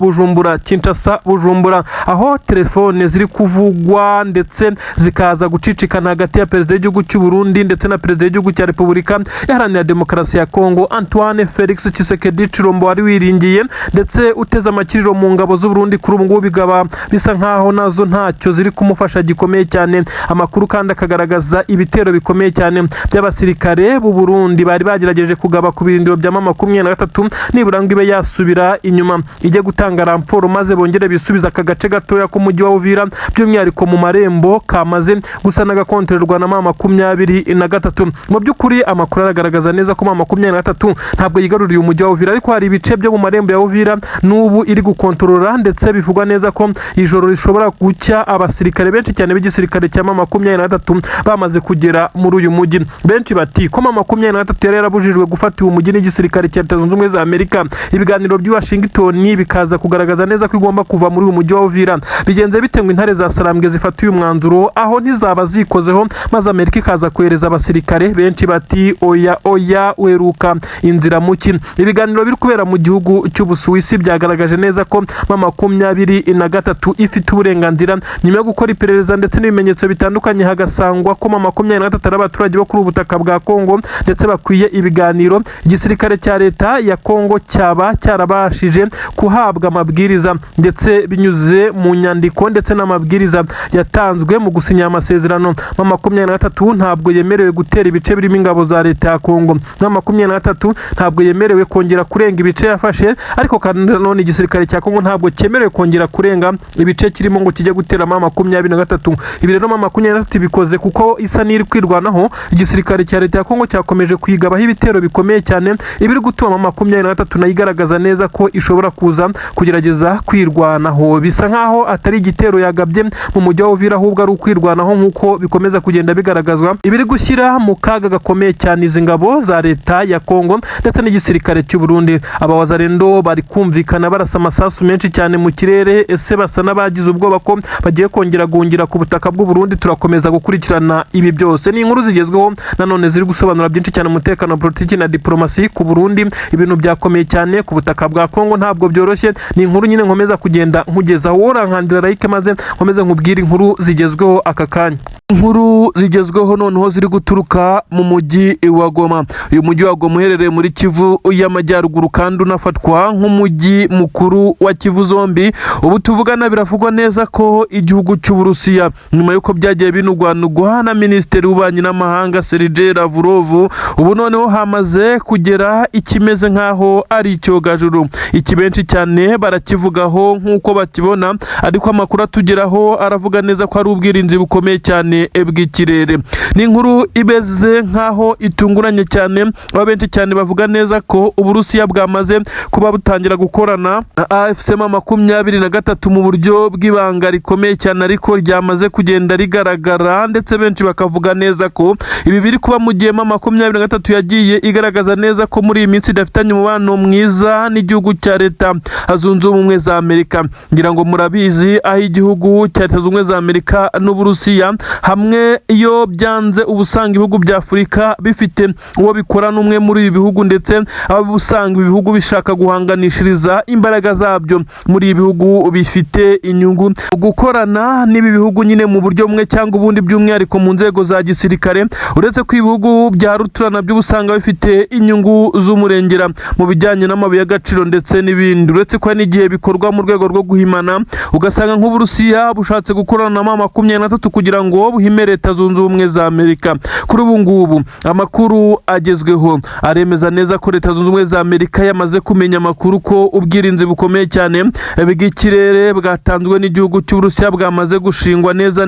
Bujumbura, aho telefone ziri kuvugwa ndetse zikaza gucicikana hagati ya perezida w'igihugu cy'u Burundi ndetse na perezida w'igihugu cya Repubulika Iharanira Demokarasi ya Kongo Antoine Felix Tshisekedi Tshilombo wari wiringiye ndetse uteze amakiriro mu ngabo z'u Burundi. Kuri ubu ngubu bigaba bisa nkaho nazo ntacyo ziri kumufasha gikomeye cyane. Amakuru kandi akagaragaza ibitero bikomeye cyane by'abasirikare b'u Burundi bari bagerageje kugaba ku birindiro bya M23 nibura ngo ibe yasubira inyuma ijye gutanga ramforo maze bongere bisubiza aka gace gatoya k'umujyi wa Uvira, by'umwihariko mu marembo kamaze gusa n'agakontorerwa na M23. Mu by'ukuri amakuru aragaragaza neza ko M23 ntabwo yigaruriye umujyi wa Uvira, ariko hari ibice byo mu marembo ya Uvira n'ubu iri gukontorora, ndetse bivugwa neza ko ijoro rishobora gucya abasirikare benshi cyane b'igisirikare cya M23 bamaze kugera muri uyu mujyi. Benshi bati ko M23 yari yarabujijwe gufata uyu mujyi n'igisirikare cya Leta Zunze Ubumwe za Amerika, ibiganiro by'i Washington bikaza kugaragaza neza ko igomba kuva muri uyu mujyi wa Uvira. Bigenze bitewe intare za Sarambwe zifata uyu mwanzuro aho ntizaba zikozeho maze Amerika ikaza kohereza abasirikare. Benshi bati oya weruka inzira muki. Ibiganiro biri kubera mu gihugu cy'Ubusuwisi byagaragaje neza ko M23 ifite uburenganzira nyuma yo gukora iperereza ndetse n'ibimenyetso bitandukanye hagasangwa ko M23 ari abaturage bo kuri ubutaka bwa Kongo ndetse bakwiye ibiganiro. Igisirikare cya leta ya Kongo cyaba cyarabashije kuhabwa amabwiriza ndetse binyuze mu nyandiko ndetse n'amabwiriza yatanzwe mu gusinya amasezerano. M23 ntabwo yemerewe gutera ibice birimo ingabo za leta ya Kongo. M23 ntabwo yemerewe kongera kurenga ibice yafashe, ariko kandi none igisirikare cya Kongo ntabwo cyemerewe kongera kurenga ibice kirimo ngo kijye gutera M23. Ibi rero M23 bikoze kuko isa n'iri kwirwanaho. Igisirikare cya leta ya Kongo cyakomeje kwigabaho ibitero bikomeye cyane, ibiri gutuma M23 nayigaragaza neza ko ishobora kuza kugerageza kwirwanaho. Bisa nkaho atari igitero yagabye mu mujyi wa Uvira, ahubwo ari ukwirwanaho nkuko bikomeza kugenda bigaragazwa, ibiri gushyira mu kaga gakomeye cyane izi ngabo za leta ya Kongo ndetse n'igisirikare cy'u Burundi. Abawazarendo bari kumvikana barasa amasasu menshi cyane mu kirere, ese basa n'abagize ubwoba ko bagiye kongera guhungira ku butaka bw'u Burundi. Turakomeza gukurikirana ibi byose, ni inkuru zigezweho nanone ziri gusobanura byinshi cyane umutekano, politiki na diplomasi ku Burundi. Ibintu byakomeye cyane ku butaka bwa Kongo ntabwo byoroshye, ni inkuru nyine nkomeza kugenda nkugezaho. gukora nkandira like maze nkomeze nkubwire inkuru zigezweho aka kanya. Inkuru zigezweho noneho ziri guturuka mu mujyi wa Goma. Uyu mujyi wa Goma uherereye muri Kivu y'Amajyaruguru kandi unafatwa nk'umujyi mukuru wa Kivu zombi. Ubu tuvugana biravugwa neza ko igihugu cy'Uburusiya nyuma yuko byagiye binugwanugwa na Minisitiri w'Ububanyi n'Amahanga Sergei Lavrov, ubu noneho hamaze kugera ikimeze nkaho ari icyogajuru. Iki benshi cyane barakivugaho nk'uko bakibona, ariko amakuru atugeraho aravuga neza ko ari ubwirinzi bukomeye cyane bw'ikirere. Ni inkuru ibeze nkaho itunguranye cyane, aho benshi cyane bavuga neza ko Uburusiya bwamaze kuba butangira gukorana na AFC-23 mu buryo bw'ibanga rikomeye cyane, ariko ryamaze kugenda rigaragara, ndetse benshi bakavuga neza ko ibi biri kuba mu gihe M23 yagiye igaragaza neza ko muri iyi minsi idafitanye umubano mwiza n'igihugu cya Leta Zunze Ubumwe za Amerika. Ngira ngo murabizi aho igihugu cya Leta Zunze Ubumwe za Amerika n'Uburusiya hamwe iyo byanze ubusanga ibihugu bya Afurika bifite uwo bikorana umwe muri ibi bihugu, ndetse abo usanga ibi bihugu bishaka guhanganishiriza imbaraga zabyo muri ibi bihugu bifite inyungu gukorana n'ibi bihugu nyine mu buryo bumwe cyangwa ubundi, by'umwihariko mu nzego za gisirikare. Uretse ko ibihugu bya rutura nabyo usanga bifite inyungu z'umurengera mu bijyanye n'amabuye y'agaciro ndetse n'ibindi. Uretse ko n'igihe bikorwa mu rwego rwo guhimana, ugasanga nk'Uburusiya bushatse gukorana na M23 kugira ngo buhime Leta Zunze Ubumwe za Amerika. Kuri ubu ngubu amakuru agezweho aremeza neza ko Leta Zunze Ubumwe za Amerika yamaze kumenya amakuru ko ubwirinzi bukomeye cyane bw'ikirere bwatanzwe n'igihugu cy'Uburusiya bwamaze gushingwa neza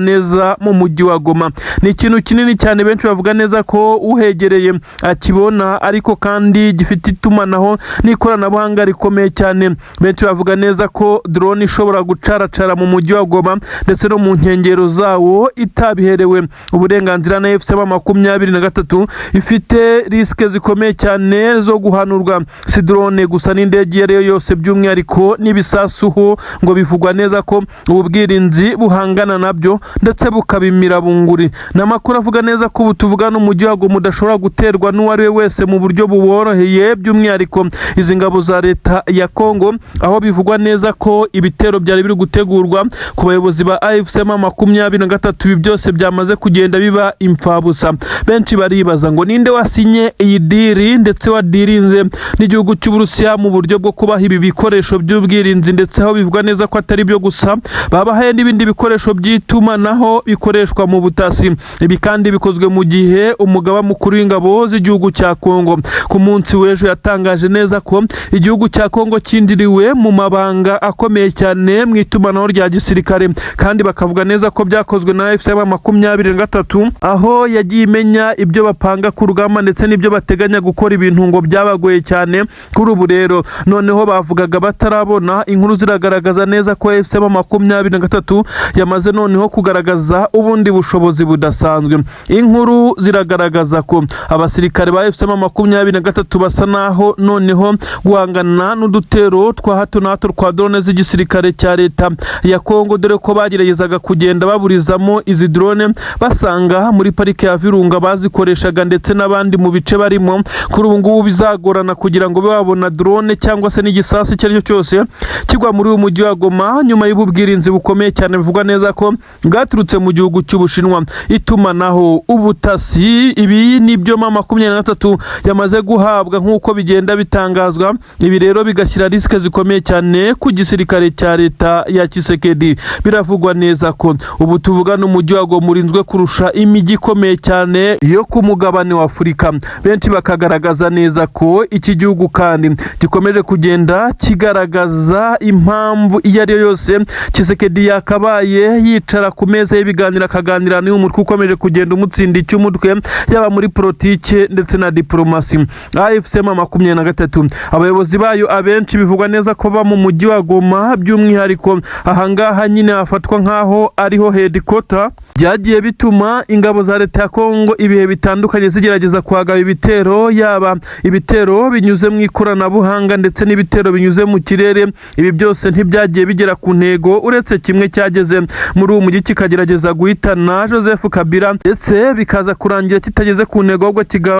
mu mujyi wa Goma. Ni ikintu kinini cyane, benshi bavuga neza ko uhegereye akibona, ariko kandi gifite itumanaho n'ikoranabuhanga rikomeye cyane. Benshi bavuga neza ko drone ishobora gucaracara mu mujyi wa Goma ndetse no mu nkengero zawo itabiherewe uburenganzira na AFC-23, ifite risike zikomeye cyane zo guhanurwa. Si drone gusa n'indege iyo yose, by'umwihariko n'ibisasuho, ngo bivugwa neza ko ubu bwirinzi buhangana nabyo ndetse bukabimira bunguri. N'amakuru avuga neza ko ubu tuvugana umujyi wa Goma udashobora guterwa n'uwo ari we wese mu buryo buboroheye, by'umwihariko izi ngabo za Leta ya Kongo, aho bivugwa neza ko ibitero byari biri gutegurwa ku bayobozi ba AFC-23. Ibi byose byamaze kugenda biba imfabusa. Benshi baribaza ngo ninde wasinye iyi diri ndetse wadirinze n'igihugu cy'Uburusiya mu buryo bwo kubaha ibi bikoresho by'ubwirinzi, ndetse aho bivugwa neza ko atari byo gusa, babahaye n'ibindi bikoresho by'itumanaho bikoreshwa mu butasi. Ibi kandi bikozwe mu gihe umugaba mukuru w'ingabo z'igihugu cya Kongo ku munsi w'ejo yatangaje neza ko igihugu cya Kongo cyinjiriwe mu mabanga akomeye cyane mu itumanaho rya gisirikare, kandi bakavuga neza ko byakozwe na AFC-23, aho yagiye imenya ibyo bapanga ku rugamba ndetse n'ibyo bateganya gukora, ibintu ngo byabagoye cyane. Kuri ubu rero noneho bavugaga batarabona, inkuru ziragaragaza neza ko AFC-23 yamaze noneho kugaragaza ubundi bushobozi budasanzwe. Inkuru ziragaragaza ko abasirikare ba AFC-23 basa naho noneho guhangana n'udutero twa hato na hato twa drone z'igisirikare cya Leta ya Kongo, dore ko bageragezaga kugenda baburizamo izi drone basanga muri parike ya Virunga bazikoreshaga ndetse n'abandi mu bice barimo. Kuri ubu ngubu bizagorana kugira ngo babona drone cyangwa se n'igisasi icyo ari cyo cyose kigwa muri uyu mujyi wa Goma, nyuma y'ubwirinzi bukomeye cyane bivugwa neza ko bwaturutse mu gihugu cy'Ubushinwa. Itumanaho, ubutasi, ibi nibyo M23 yamaze guhabwa nk'uko bigenda bitangazwa. Ibi rero bigashyira risike zikomeye cyane ku gisirikare cya Leta ya Tshisekedi. Biravugwa neza ko ubu tuvugana umujyi wa Goma urinzwe kurusha imijyi ikomeye cyane yo ku mugabane wa Afurika. Benshi bakagaragaza neza ko iki gihugu kandi gikomeje kugenda kigaragaza impamvu iyo ari yo yose Tshisekedi yakabaye yicara ku meza y'ibiganiro akaganira n'uyu mutwe ukomeje kugenda umutsinda icy'umutwe, yaba muri politike ndetse na diplomasi. AFC-23 abayobozi bayo abenshi bivugwa neza ko ba mu mujyi wa Goma, by'umwihariko ahangaha nyine hafatwa nkaho ariho headquarter, byagiye bituma ingabo za Leta ya Kongo ibihe bitandukanye zigerageza kwagaba ibitero, yaba ibitero binyuze mu ikoranabuhanga ndetse n'ibitero binyuze mu kirere. Ibi byose ntibyagiye bigera ku ntego, uretse kimwe cyageze muri uyu mujyi kikagerageza guhitana Joseph Kabila, ndetse bikaza kurangira kitageze ku ntego ahubwo